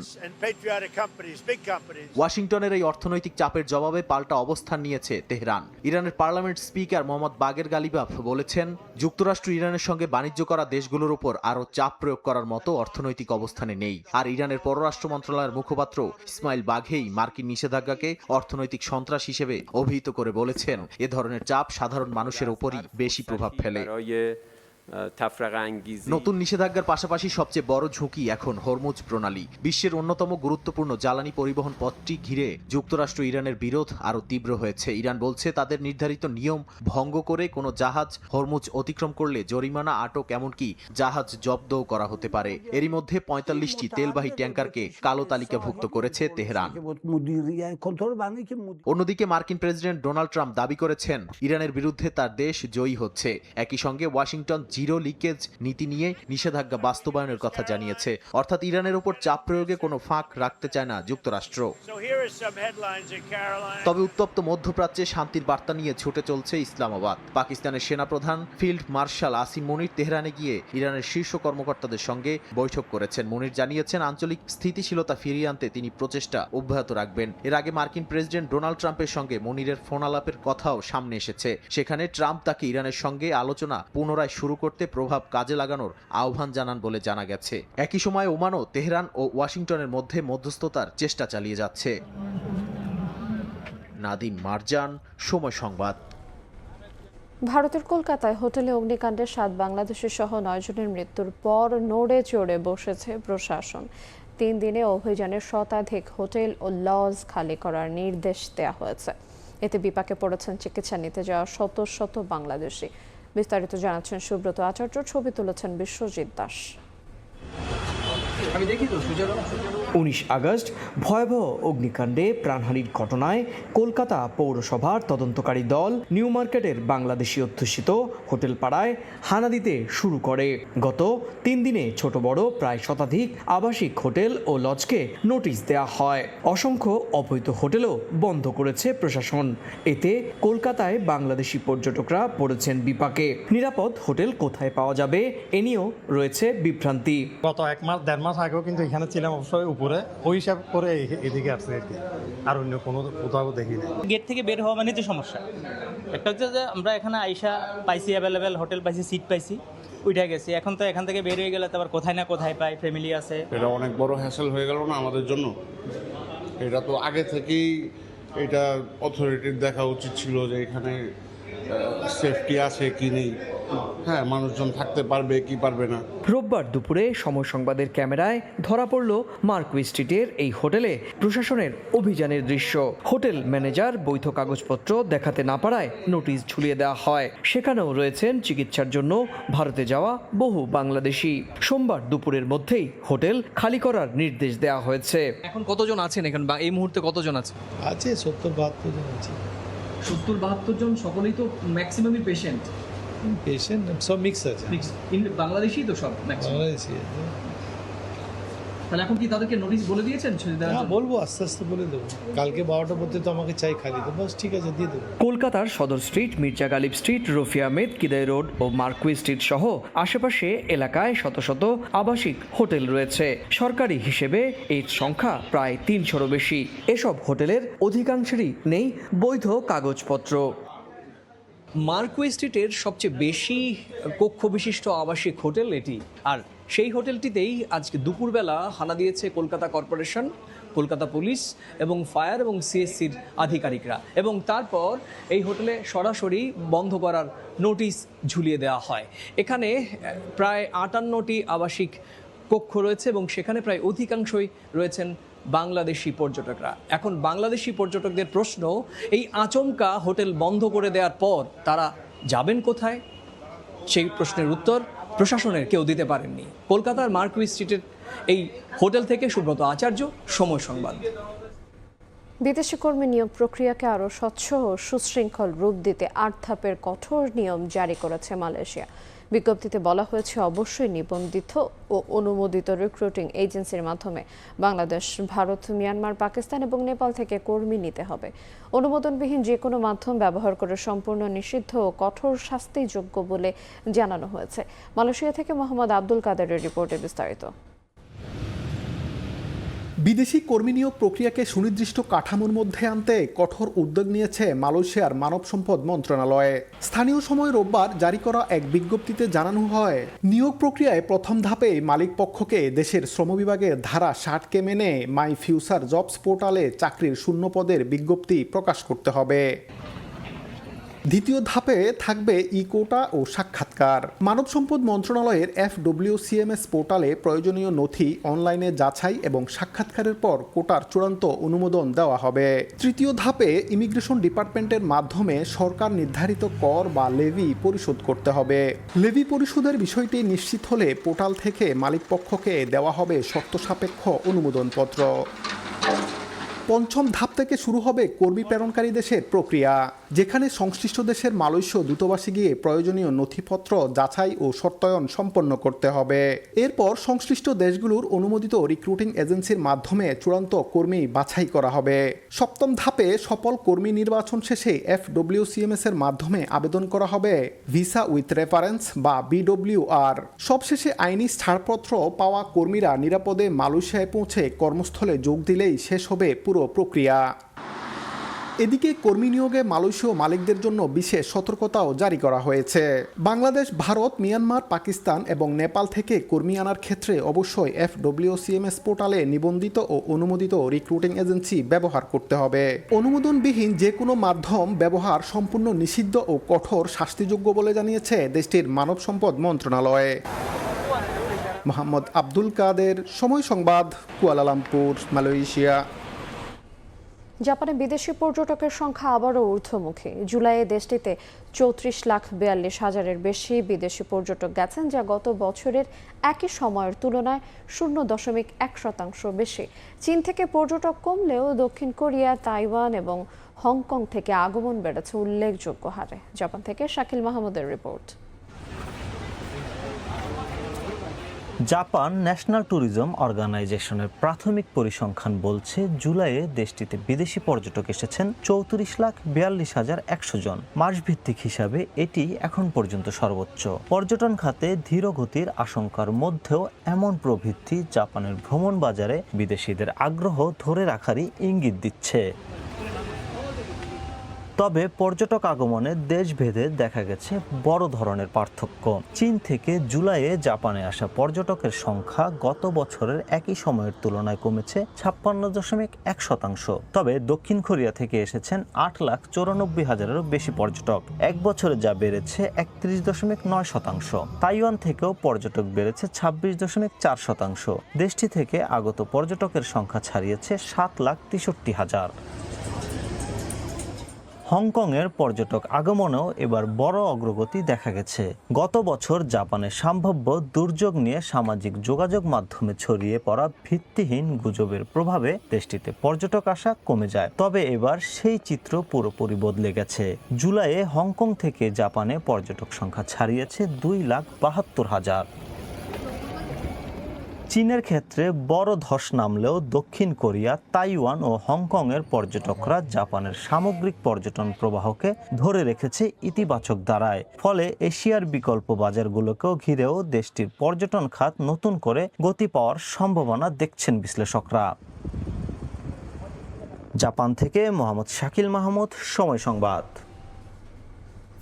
ওয়াশিংটনের এই অর্থনৈতিক চাপের জবাবে পাল্টা অবস্থান নিয়েছে তেহরান। ইরানের পার্লামেন্ট স্পিকার মোহাম্মদ বাগের গালিবাফ বলেছেন, যুক্তরাষ্ট্র ইরানের সঙ্গে বাণিজ্য করা দেশগুলোর উপর আরও চাপ প্রয়োগ করার মতো অর্থনৈতিক অবস্থানে নেই। আর ইরানের পররাষ্ট্র মন্ত্রণালয়ের মুখপাত্র ইসমাইল বাঘেই মার্কিন নিষেধাজ্ঞাকে অর্থনৈতিক সন্ত্রাস হিসেবে অভিহিত করে বলেছেন, এ ধরনের চাপ সাধারণ মানুষের উপরই বেশি প্রভাব ফেলে। নতুন নিষেধাজ্ঞার পাশাপাশি সবচেয়ে বড় ঝুঁকি এখন হরমুজ প্রণালী। বিশ্বের অন্যতম গুরুত্বপূর্ণ জ্বালানি পরিবহন পথটি ঘিরে যুক্তরাষ্ট্র ইরানের বিরোধ আরও তীব্র হয়েছে। ইরান বলছে, তাদের নির্ধারিত নিয়ম ভঙ্গ করে কোনো জাহাজ হরমুজ অতিক্রম করলে জরিমানা, আটক, এমনকি জাহাজ জব্দও করা হতে পারে। এরই মধ্যে ৪৫টি তেলবাহী ট্যাঙ্কারকে কালো তালিকাভুক্ত করেছে তেহরান। অন্যদিকে মার্কিন প্রেসিডেন্ট ডোনাল্ড ট্রাম্প দাবি করেছেন, ইরানের বিরুদ্ধে তার দেশ জয়ী হচ্ছে। একই সঙ্গে ওয়াশিংটন জিরো লিকেজ নীতি নিয়ে নিষেধাজ্ঞা বাস্তবায়নের কথা জানিয়েছে। অর্থাৎ ইরানের উপর চাপ প্রয়োগে কোনো ফাঁক রাখতে চায় না যুক্তরাষ্ট্র। তবে উত্তপ্ত মধ্যপ্রাচ্যে শান্তির বার্তা নিয়ে ছুটে চলছে ইসলামাবাদ। পাকিস্তানের সেনাপ্রধান ফিল্ড মার্শাল আসিম মুনির তেহরানে গিয়ে ইরানের শীর্ষ কর্মকর্তাদের সঙ্গে বৈঠক করেছেন। মুনির জানিয়েছেন, আঞ্চলিক স্থিতিশীলতা ফিরিয়ে আনতে তিনি প্রচেষ্টা অব্যাহত রাখবেন। এর আগে মার্কিন প্রেসিডেন্ট ডোনাল্ড ট্রাম্পের সঙ্গে মুনিরের ফোন আলাপের কথাও সামনে এসেছে। সেখানে ট্রাম্প তাকে ইরানের সঙ্গে আলোচনা পুনরায় শুরু করতে প্রভাব কাজে লাগানোর আহ্বান জানান বলে জানা গেছে। একই সময় ওমানও তেহরান ও ওয়াশিংটনের মধ্যে মধ্যস্থতার চেষ্টা চালিয়ে যাচ্ছে। নাদিম মারজান, সময় সংবাদ। ভারতের কলকাতায় হোটেলে অগ্নিকাণ্ডে 7 বাংলাদেশি সহ 9 জনের মৃত্যুর পর নড়ে চড়ে বসেছে প্রশাসন। 3 দিনে অভিযানে শতাধিক হোটেল ও লজ খালি করার নির্দেশ দেওয়া হয়েছে। এতে বিপাকে পড়েছেন চিকিৎসা নিতে যাওয়া শত শত বাংলাদেশি। বিস্তারিত জানাচ্ছেন সুব্রত আচার্য, ছবি তুলেছেন বিশ্বজিৎ দাস। 19 আগস্ট ভয়াবহ অগ্নিকাণ্ডে প্রাণহানির ঘটনায় কলকাতা পৌরসভার তদন্তকারী দল নিউ মার্কেটের বাংলাদেশি অধ্যুষিত হোটেল পাড়ায় হানা দিতে শুরু করে। গত 3 দিনে ছোট বড় প্রায় শতাধিক আবাসিক হোটেল ও লজকে নোটিশ দেওয়া হয়। অসংখ্য অবৈধ হোটেলও বন্ধ করেছে প্রশাসন। এতে কলকাতায় বাংলাদেশি পর্যটকরা পড়েছেন বিপাকে। নিরাপদ হোটেল কোথায় পাওয়া যাবে এ নিয়েও রয়েছে বিভ্রান্তি। গত 1 মাস 1.5 মাস আগেও কিন্তু এখানে ছিলাম অবশ্যই উপরে, ওই হিসাব করে এদিকে আসছে আর কি, আর অন্য কোনো কোথাও দেখি না। গেট থেকে বের হওয়া মানে তো সমস্যা। একটা হচ্ছে যে আমরা এখানে আইসা পাইছি, অ্যাভেলেবেল হোটেল পাইছি, সিট পাইছি, উঠে গেছি। এখন তো এখান থেকে বের হয়ে গেলে তো আবার কোথায় না কোথায় পাই, ফ্যামিলি আছে। এটা অনেক বড় হ্যাসেল হয়ে গেল না আমাদের জন্য? এটা তো আগে থেকেই এটা অথরিটির দেখা উচিত ছিল যে এখানে সেফটি আছে কি নেই, হ্যাঁ মানুষজন থাকতে পারবে কি পারবে না। রোববার দুপুরে সময় সংবাদের ক্যামেরায় ধরা পড়ল মার্কুই স্ট্রিটের এই হোটেলে প্রশাসনের অভিযানের দৃশ্য। হোটেল ম্যানেজার বৈধ কাগজপত্র দেখাতে না পারায় নোটিশ ঝুলিয়ে দেওয়া হয়। সেখানেও রয়েছেন চিকিৎসার জন্য ভারতে যাওয়া বহু বাংলাদেশি। সোমবার দুপুরের মধ্যেই হোটেল খালি করার নির্দেশ দেওয়া হয়েছে। এখন কতজন আছেন এখানে বা এই মুহূর্তে কতজন আছে? 70-72 জন আছে। 70-72 জন, সকলেই তো ম্যাক্সিমামই পেশেন্ট সব মিক্স আছে, বাংলাদেশি তো সব বাংলাদেশি। তাহলে এখন কি তাদেরকে নোটিশ বলে দিয়েছেন? বলবো, আস্তে আস্তে বলে দেবো। কালকে 12টার মধ্যে তো আমাকে চাই খালি, তো বাস ঠিক আছে, দিয়ে দেবো। কলকাতার Sudder street, Mirza Ghalib street, Rafi Ahmed, Kidwai road ও মার্কুই স্ট্রিট সহ আশেপাশে এলাকায় শত শত আবাসিক হোটেল রয়েছে। সরকারি হিসেবে এর সংখ্যা প্রায় 300-রও বেশি। এসব হোটেলের অধিকাংশেরই নেই বৈধ কাগজপত্র। মার্কুই স্ট্রিটের সবচেয়ে বেশি কক্ষ বিশিষ্ট আবাসিক হোটেল এটি, আর সেই হোটেলটিতেই আজকে দুপুরবেলা হানা দিয়েছে কলকাতা কর্পোরেশন, কলকাতা পুলিশ এবং ফায়ার এবং সিএসসির আধিকারিকরা, এবং তারপর এই হোটেলে সরাসরি বন্ধ করার নোটিশ ঝুলিয়ে দেওয়া হয়। এখানে প্রায় 58টি আবাসিক কক্ষ রয়েছে এবং সেখানে প্রায় অধিকাংশই রয়েছেন বাংলাদেশি পর্যটকরা। এখন বাংলাদেশি পর্যটকদের প্রশ্ন, এই আচমকা হোটেল বন্ধ করে দেওয়ার পর তারা যাবেন কোথায়? সেই প্রশ্নের উত্তর প্রশাসনের কেউ দিতে পারেননি। কলকাতার মার্কুই স্ট্রিটের এই হোটেল থেকে সুব্রত আচার্য, সময় সংবাদ। বিদেশি কর্মী নিয়োগ প্রক্রিয়াকে আরও স্বচ্ছ ও সুশৃঙ্খল রূপ দিতে 8 ধাপের কঠোর নিয়ম জারি করেছে মালয়েশিয়া। বিজ্ঞপ্তিতে বলা হয়েছে অবশ্যই নিবন্ধিত ও অনুমোদিত রিক্রুটিং এজেন্সির মাধ্যমে বাংলাদেশ, ভারত, মিয়ানমার, পাকিস্তান এবং নেপাল থেকে কর্মী নিতে হবে। অনুমোদনবিহীন যে কোনো মাধ্যম ব্যবহার করে সম্পূর্ণ নিষিদ্ধ ও কঠোর শাস্তিযোগ্য বলে জানানো হয়েছে। মালয়েশিয়া থেকে মোহাম্মদ আব্দুল কাদেরের রিপোর্টে বিস্তারিত। বিদেশি কর্মী নিয়োগ প্রক্রিয়াকে সুনির্দিষ্ট কাঠামোর মধ্যে আনতে কঠোর উদ্যোগ নিয়েছে মালয়েশিয়ার মানব সম্পদ মন্ত্রণালয়ে। স্থানীয় সময় রোববার জারি করা এক বিজ্ঞপ্তিতে জানানো হয়, নিয়োগ প্রক্রিয়ায় প্রথম ধাপে মালিক পক্ষকে দেশের শ্রম বিভাগের ধারা 60কে মেনে মাই ফিউচার জবস পোর্টালে চাকরির শূন্য পদের বিজ্ঞপ্তি প্রকাশ করতে হবে। দ্বিতীয় ধাপে থাকবে ই কোটা ও সাক্ষাৎকার। মানব সম্পদ মন্ত্রণালয়ের FWCMS পোর্টালে প্রয়োজনীয় নথি অনলাইনে যাচাই এবং সাক্ষাৎকারের পর কোটার চূড়ান্ত অনুমোদন দেওয়া হবে। তৃতীয় ধাপে ইমিগ্রেশন ডিপার্টমেন্টের মাধ্যমে সরকার নির্ধারিত কর বা লেভি পরিশোধ করতে হবে। লেভি পরিশোধের বিষয়টি নিশ্চিত হলে পোর্টাল থেকে মালিকপক্ষকে দেওয়া হবে শর্ত সাপেক্ষ অনুমোদনপত্র। পঞ্চম ধাপ থেকে শুরু হবে কর্মী প্রেরণকারী দেশের প্রক্রিয়া, যেখানে সংশ্লিষ্ট দেশের মালয়েশীয় দূতাবাসে গিয়ে প্রয়োজনীয় নথিপত্র যাচাই ও সত্যায়ন সম্পন্ন করতে হবে। এরপর সংশ্লিষ্ট দেশগুলোর অনুমোদিত রিক্রুটিং এজেন্সির মাধ্যমে চূড়ান্ত কর্মী বাছাই করা হবে। সপ্তম ধাপে সফল কর্মী নির্বাচন শেষে FWCMS এর মাধ্যমে আবেদন করা হবে ভিসা উইথ রেফারেন্স বা BWR। সবশেষে আইনি ছাড়পত্র পাওয়া কর্মীরা নিরাপদে মালয়েশিয়ায় পৌঁছে কর্মস্থলে যোগ দিলেই শেষ হবে পুরো প্রক্রিয়া। এদিকে কর্মী নিয়োগে মালয়েশীয় মালিকদের জন্য বিশেষ সতর্কতাও জারি করা হয়েছে। বাংলাদেশ, ভারত, মিয়ানমার, পাকিস্তান এবং নেপাল থেকে কর্মী আনার ক্ষেত্রে অবশ্যই FWCMS পোর্টালে নিবন্ধিত ও অনুমোদিত রিক্রুটিং এজেন্সি ব্যবহার করতে হবে। অনুমোদনবিহীন যে কোনো মাধ্যম ব্যবহার সম্পূর্ণ নিষিদ্ধ ও কঠোর শাস্তিযোগ্য বলে জানিয়েছে দেশটির মানব সম্পদ মন্ত্রণালয়। মোহাম্মদ আব্দুল কাদের, সময় সংবাদ, কুয়ালালামপুর, মালয়েশিয়া। জাপানে বিদেশি পর্যটকের সংখ্যা আবারও ঊর্ধ্বমুখী। জুলাইয়ে দেশটিতে 34,42,000-এর বেশি বিদেশি পর্যটক গেছেন, যা গত বছরের একই সময়ের তুলনায় 0.1% বেশি। চীন থেকে পর্যটক কমলেও দক্ষিণ কোরিয়া, তাইওয়ান এবং হংকং থেকে আগমন বেড়েছে উল্লেখযোগ্য হারে। জাপান থেকে শাকিল মাহমুদের রিপোর্ট। জাপান ন্যাশনাল ট্যুরিজম অর্গানাইজেশনের প্রাথমিক পরিসংখ্যান বলছে, জুলাইয়ে দেশটিতে বিদেশি পর্যটক এসেছেন 34,42,100 জন। মাসভিত্তিক হিসাবে এটি এখন পর্যন্ত সর্বোচ্চ। পর্যটন খাতে ধীরগতির আশঙ্কার মধ্যেও এমন প্রবৃদ্ধি জাপানের ভ্রমণ বাজারে বিদেশিদের আগ্রহ ধরে রাখারই ইঙ্গিত দিচ্ছে। তবে পর্যটক আগমনে দেশভেদে দেখা গেছে বড় ধরনের পার্থক্য। চীন থেকে জুলাইয়ে জাপানে আসা পর্যটকের সংখ্যা গত বছরের একই সময়ের তুলনায় কমেছে 56.1%। তবে দক্ষিণ কোরিয়া থেকে এসেছেন 8,94,000-এরও বেশি পর্যটক, এক বছরে যা বেড়েছে 31.9%। তাইওয়ান থেকেও পর্যটক বেড়েছে 26.4%। দেশটি থেকে আগত পর্যটকের সংখ্যা ছাড়িয়েছে 7,63,000। হংকংয়ের পর্যটক আগমনেও এবার বড় অগ্রগতি দেখা গেছে। গত বছর জাপানের সম্ভাব্য দুর্যোগ নিয়ে সামাজিক যোগাযোগ মাধ্যমে ছড়িয়ে পড়া ভিত্তিহীন গুজবের প্রভাবে দেশটিতে পর্যটক আসা কমে যায়। তবে এবার সেই চিত্র পুরোপুরি বদলে গেছে। জুলাইয়ে হংকং থেকে জাপানে পর্যটক সংখ্যা ছাড়িয়েছে 2,72,000। চীনের ক্ষেত্রে বড় ধস নামলেও দক্ষিণ কোরিয়া, তাইওয়ান ও হংকংয়ের পর্যটকরা জাপানের সামগ্রিক পর্যটন প্রবাহকে ধরে রেখেছে ইতিবাচক ধারায়। ফলে এশিয়ার বিকল্প বাজারগুলোকেও ঘিরেও দেশটির পর্যটন খাত নতুন করে গতি পাওয়ার সম্ভাবনা দেখছেন বিশ্লেষকরা। জাপান থেকে মোহাম্মদ শাকিল মাহমুদ, সময় সংবাদ।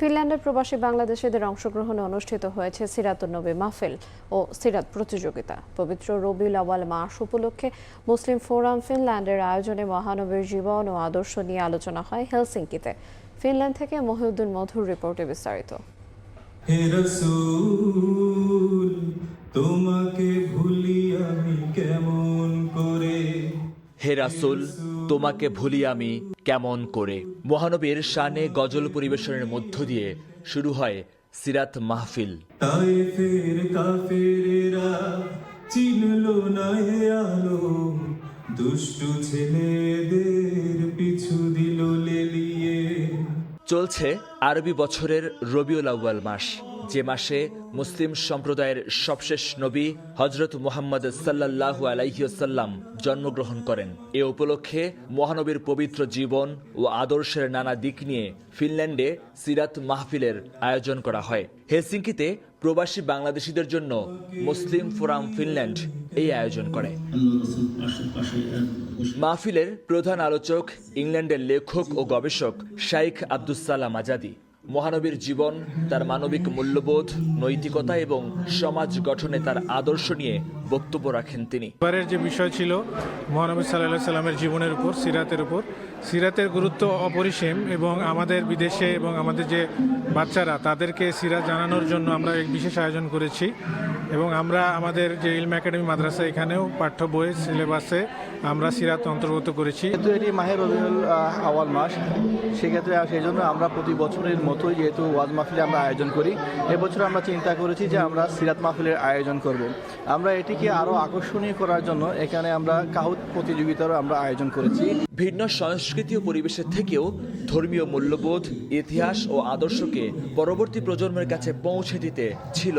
ফিনল্যান্ডের প্রবাসী বাংলাদেশিদের অংশগ্রহণে অনুষ্ঠিত হয়েছে সিরাতুন নবী মাহফিল ও সিরাত প্রতিযোগিতা। পবিত্র রবিউল আউয়াল মাস উপলক্ষে মুসলিম ফোরাম ফিনল্যান্ডের আয়োজনে মহানবীর জীবন ও আদর্শ নিয়ে আলোচনা হয় হেলসিঙ্কিতে। ফিনল্যান্ড থেকে মহিউদ্দিন মধুর রিপোর্টে বিস্তারিত। হে রাসূল, তোমাকে ভুলি আমি কেমন করে, হে রাসূল, তোমাকে ভুলি আমি কেমন করে। মহানবীর শানে গজল পরিবেশনের মধ্য দিয়ে শুরু হয় সিরাত মাহফিল। তায়েফের কাফেরেরা চিনলো না হে আলো, দুষ্টু ছেলেদের পিছু দিল লেলিয়ে। চলছে আরবি বছরের রবিউল আউয়াল মাস, যে মাসে মুসলিম সম্প্রদায়ের সবশেষ নবী হযরত মুহাম্মদ সাল্লাল্লাহু আলাইহি ওয়াসাল্লাম জন্মগ্রহণ করেন। এ উপলক্ষে মহানবীর পবিত্র জীবন ও আদর্শের নানা দিক নিয়ে ফিনল্যান্ডে সিরাত মাহফিলের আয়োজন করা হয়। হেলসিঙ্কিতে প্রবাসী বাংলাদেশিদের জন্য মুসলিম ফোরাম ফিনল্যান্ড এই আয়োজন করে। মাহফিলের প্রধান আলোচক ইংল্যান্ডের লেখক ও গবেষক শাইখ আব্দুস সালাম আজাদি। মহানবীর জীবন, তার মানবিক মূল্যবোধ, নৈতিকতা এবং সমাজ গঠনে তার আদর্শ নিয়ে বক্তব্য রাখেন তিনি। এবারের যে বিষয় ছিল মহানবী সাল্লাল্লাহু আলাইহি সাল্লামের জীবনের উপর, সিরাতের উপর। সিরাতের গুরুত্ব অপরিসীম এবং আমাদের বিদেশে এবং আমাদের যে বাচ্চারা তাদেরকে সিরাত জানানোর জন্য আমরা এক বিশেষ আয়োজন করেছি এবং আমরা আমাদের যে ইলম একাডেমি মাদ্রাসা এখানেও পাঠ্য বই সিলেবাসে আমরা সিরাত অন্তর্ভুক্ত করেছি। যেহেতু এটি মাহে রবিউল আউয়াল মাস, সেক্ষেত্রে সেই জন্য আমরা প্রতি বছরের মতোই যেহেতু ওয়াজ মাহফিল আমরা আয়োজন করি, এবছর আমরা চিন্তা করেছি যে আমরা সিরাত মাহফিলের আয়োজন করব। আমরা এটিকে আরও আকর্ষণীয় করার জন্য এখানে আমরা কাহুত প্রতিযোগিতারও আমরা আয়োজন করেছি। ভিন্ন সংস্কৃতি ও পরিবেশের থেকেও ধর্মীয় মূল্যবোধ, ইতিহাস ও আদর্শকে পরবর্তী প্রজন্মের কাছে পৌঁছে দিতে ছিল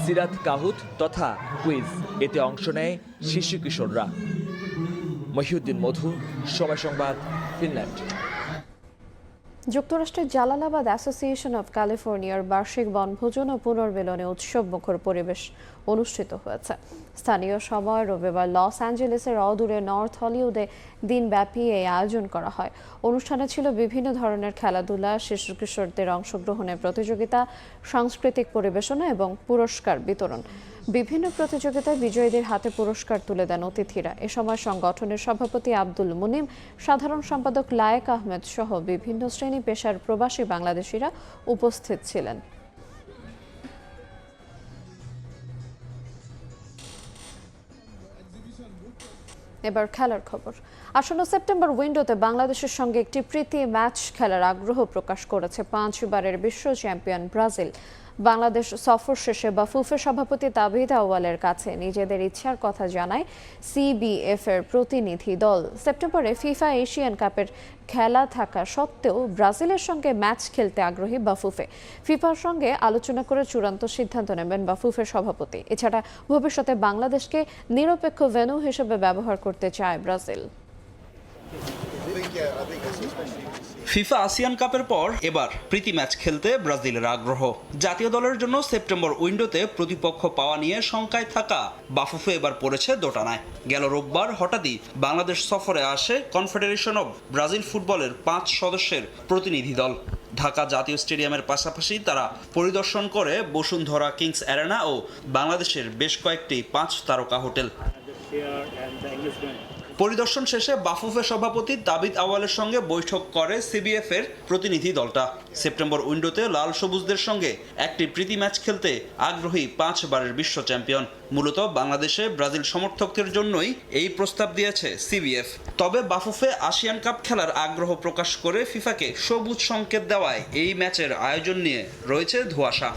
সিরাত কাহুত তথা কুইজ। এতে অংশ নেয় শিশু কিশোররা। মহিউদ্দিন মধু, সময় সংবাদ, ফিনল্যান্ড। যুক্তরাষ্ট্রের জালালাবাদ অ্যাসোসিয়েশন অব ক্যালিফোর্নিয়ার বার্ষিক বনভোজন ও পুনর্মিলনে উৎসবমুখর পরিবেশ অনুষ্ঠিত হয়েছে। স্থানীয় সময় রবিবার লস অ্যাঞ্জেলেসের অদূরে নর্থ হলিউডে দিনব্যাপী এই আয়োজন করা হয়। অনুষ্ঠানে ছিল বিভিন্ন ধরনের খেলাধুলা, শিশু কিশোরদের অংশগ্রহণের প্রতিযোগিতা, সাংস্কৃতিক পরিবেশনা এবং পুরস্কার বিতরণ। বিভিন্ন প্রতিযোগিতায় বিজয়ীদের হাতে পুরস্কার তুলে দেন অতিথিরা। এ সময় সংগঠনের সভাপতি আব্দুল মুনিম, সাধারণ সম্পাদক লায়েক আহমেদ সহ বিভিন্ন শ্রেণী পেশার প্রবাসী বাংলাদেশিরা উপস্থিত ছিলেন। এবার খেলার খবর। আসন্ন সেপ্টেম্বর উইন্ডোতে বাংলাদেশের সঙ্গে একটি প্রীতি ম্যাচ খেলার আগ্রহ প্রকাশ করেছে 5 বারের বিশ্ব চ্যাম্পিয়ন ব্রাজিল। বাংলাদেশ সফর শেষে বাফুফে সভাপতি তাবিদ আউয়ালের কাছে নিজেদের ইচ্ছার কথা জানায় সিবিএফ এর প্রতিনিধি দল। সেপ্টেম্বরে ফিফা এশিয়ান কাপের খেলা থাকা সত্ত্বেও ব্রাজিলের সঙ্গে ম্যাচ খেলতে আগ্রহী বাফুফে। ফিফার সঙ্গে আলোচনা করে চূড়ান্ত সিদ্ধান্ত নেবেন বাফুফের সভাপতি। এছাড়া ভবিষ্যতে বাংলাদেশকে নিরপেক্ষ ভেন্যু হিসেবে ব্যবহার করতে চায় ব্রাজিল। ফিফা আসিয়ান কাপের পর এবার প্রীতি ম্যাচ খেলতে ব্রাজিলের আগ্রহ। জাতীয় দলের জন্য সেপ্টেম্বর উইন্ডোতে প্রতিপক্ষ পাওয়া নিয়ে শঙ্কায় থাকা বাফুফে এবার পড়েছে দোটানায়। গেল রোববার হঠাৎই বাংলাদেশ সফরে আসে কনফেডারেশন অব ব্রাজিল ফুটবলের 5 সদস্যের প্রতিনিধি দল। ঢাকা জাতীয় স্টেডিয়ামের পাশাপাশি তারা পরিদর্শন করে বসুন্ধরা কিংস অ্যারেনা ও বাংলাদেশের বেশ কয়েকটি 5 তারকা হোটেল। পরিদর্শন শেষে বাফুফে সভাপতি তাবিদ আউয়ালের সঙ্গে বৈঠক করে সিবিএফ এর প্রতিনিধি দলটা। সেপ্টেম্বর উইন্ডোতে লাল সবুজদের সঙ্গে একটি প্রীতি ম্যাচ খেলতে আগ্রহী 5 বারের বিশ্ব চ্যাম্পিয়ন। মূলত বাংলাদেশে ব্রাজিল সমর্থকদের জন্যই এই প্রস্তাব দিয়েছে সিবিএফ। তবে বাফুফে আসিয়ান কাপ খেলার আগ্রহ প্রকাশ করে ফিফাকে সবুজ সংকেত দেওয়ায় এই ম্যাচের আয়োজন নিয়ে রয়েছে ধোঁয়াশা।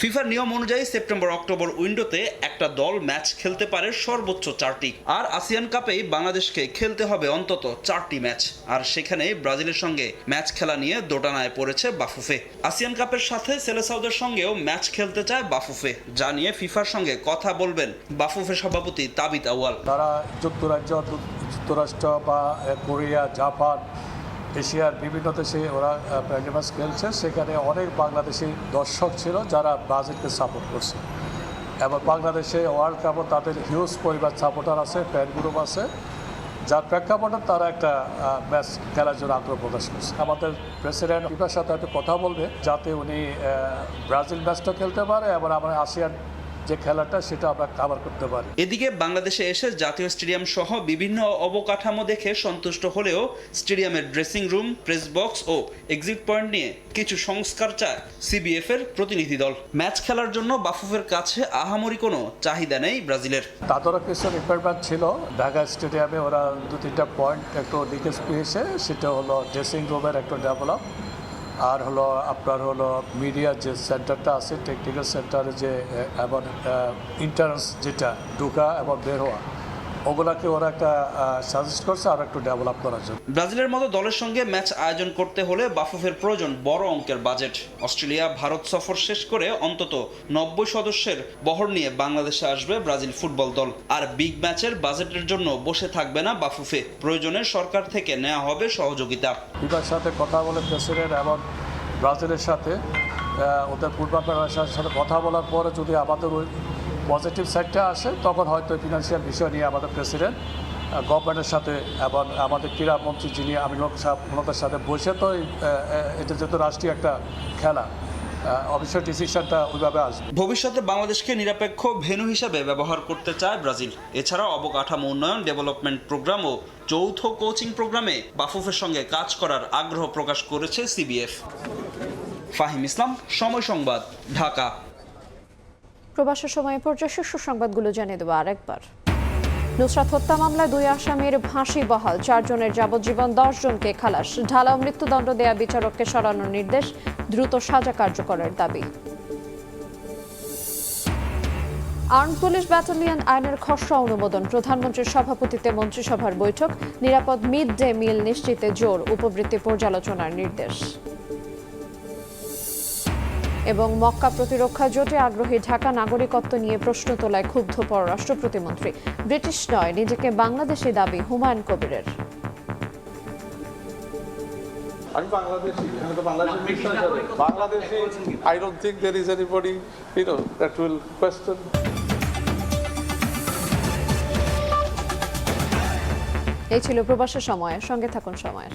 ফিফার নিয়ম অনুযায়ী সেপ্টেম্বর-অক্টোবর উইন্ডোতে একটা দল ম্যাচ খেলতে পারে সর্বোচ্চ 4টি, আর আসিয়ান কাপেই বাংলাদেশকে খেলতে হবে অন্তত 4টি ম্যাচ। আর সেখানে ব্রাজিলের সঙ্গে ম্যাচ খেলা নিয়ে দোটানায় পড়েছে বাফুফে। আসিয়ান কাপের সাথে সেলেসাউদের সঙ্গেও ম্যাচ খেলতে চায় বাফুফে, যা নিয়ে ফিফার সঙ্গে কথা বলবেন বাফুফে সভাপতি তাবিত আউয়াল। তারা যুক্তরাষ্ট্র বা কোরিয়া, জাপান, এশিয়ার বিভিন্ন দেশে ওরা ফ্রেন্ডলি ম্যাচ খেলছে। সেখানে অনেক বাংলাদেশি দর্শক ছিল যারা ব্রাজিলকে সাপোর্ট করছে, এবং বাংলাদেশে ওয়ার্ল্ড কাপও তাদের হিউজ পরিবার সাপোর্টার আছে, ফ্যান গ্রুপ আছে, যার প্রেক্ষাপটে তারা একটা ম্যাচ খেলার জন্য আগ্রহ প্রকাশ করছে। আমাদের প্রেসিডেন্ট ফিফার সাথে একটু কথা বলবে যাতে উনি ব্রাজিল ম্যাচটা খেলতে পারে এবং আমরা আসিয়ান যে খেলাটা সেটা আমরা কভার করতে পারি। এদিকে বাংলাদেশে এসে জাতীয় স্টেডিয়াম সহ বিভিন্ন অবকাঠামো দেখে সন্তুষ্ট হলেও স্টেডিয়ামের ড্রেসিং রুম, প্রেস বক্স ও এক্সিট পয়েন্ট নিয়ে কিছু সংস্কার চায় সিবিএফ এর প্রতিনিধি দল। ম্যাচ খেলার জন্য বাফুফের কাছে আহামরি কোনো চাহিদা নেই ব্রাজিলের। তাদেরও কিছু রিকোয়ারমেন্ট ছিল। ঢাকা স্টেডিয়ামে ওরা 2-3টা পয়েন্ট একটু লিকেজ পেয়েছে, সেটা হলো ড্রেসিং রুমের একটু ডেভেলপ, আর হলো আপনার হলো মিডিয়া যে সেন্টারটা আছে, টেকনিক্যাল সেন্টারে যে এবং ইন্টারেন্স যেটা ঢোকা এবং বের হওয়া, ওগুলাকে ওরা একটা সাজেস্ট করছে আর একটু ডেভেলপ করার জন্য। ব্রাজিলের মতো দলের সঙ্গে ম্যাচ আয়োজন করতে হলে বাফুফের প্রয়োজন বড় অঙ্কের বাজেট। অস্ট্রেলিয়া, ভারত সফর শেষ করে অন্তত 90 সদস্যের বহর নিয়ে বাংলাদেশে আসবে ব্রাজিল ফুটবল দল। আর বিগ ম্যাচের বাজেটের জন্য বসে থাকবে না বাফুফে, প্রয়োজনে সরকার থেকে নেওয়া হবে সহযোগিতা। ফিফার সাথে কথা বলে প্রেসিডেন্ট এবং ব্রাজিলের সাথে ওদের পূর্বাপের সাথে কথা বলার পরে যদি আমাদের ওই পজিটিভ সাইডটা আসে, তখন হয়তো ফিনান্সিয়াল বিষয় নিয়ে আমাদের প্রেসিডেন্ট গভর্নমেন্টের সাথে এবং আমাদের ক্রীড়ামন্ত্রী যিনি আমিনুল সাহেব, ওনাদের সাথে বসে তো এটা যেহেতু রাষ্ট্রীয় একটা খেলা, অবশ্যই ডিসিশনটা ওইভাবে আসবে। ভবিষ্যতে বাংলাদেশকে নিরপেক্ষ ভেন্যু হিসেবে ব্যবহার করতে চায় ব্রাজিল। এছাড়া অবকাঠামো উন্নয়ন, ডেভেলপমেন্ট প্রোগ্রাম ও যৌথ কোচিং প্রোগ্রামে বাফুফের সঙ্গে কাজ করার আগ্রহ প্রকাশ করেছে সিবিএফ। ফাহিম ইসলাম, সময় সংবাদ, ঢাকা। প্রবাসের সময় পর্যায়ে শীর্ষ সংবাদগুলো জানিয়ে দেবো আরেকবার। নুসরাত হত্যা মামলায় 2 আসামির ফাঁসি বহাল, 4 জনের যাবজ্জীবন, 10 জনকে খালাস। ঢালাও মৃত্যুদণ্ড দেয়া বিচারককে সরানোর নির্দেশ, দ্রুত সাজা কার্যকরের দাবি। আর্ম পুলিশ ব্যাটালিয়ন আইনের খসড়া অনুমোদন, প্রধানমন্ত্রীর সভাপতিত্বে মন্ত্রিসভার বৈঠক। নিরাপদ মিড ডে মিল নিশ্চিতে জোর, উপবৃত্তি পর্যালোচনার নির্দেশ। এবং মক্কা প্রতিরক্ষা জোটে আগ্রহী ঢাকা, নাগরিকত্ব নিয়ে প্রশ্ন তোলায় ক্ষুব্ধ পররাষ্ট্র প্রতিমন্ত্রী। ব্রিটিশ নয়, নিজেকে বাংলাদেশি দাবি হুমায়ুন কবিরের। আমি বাংলাদেশি, এখানে তো Bangladeshi, I don't think there is anybody, that will question. এই ছিল প্রবাসের সময়, সঙ্গে থাকুন সময়ের।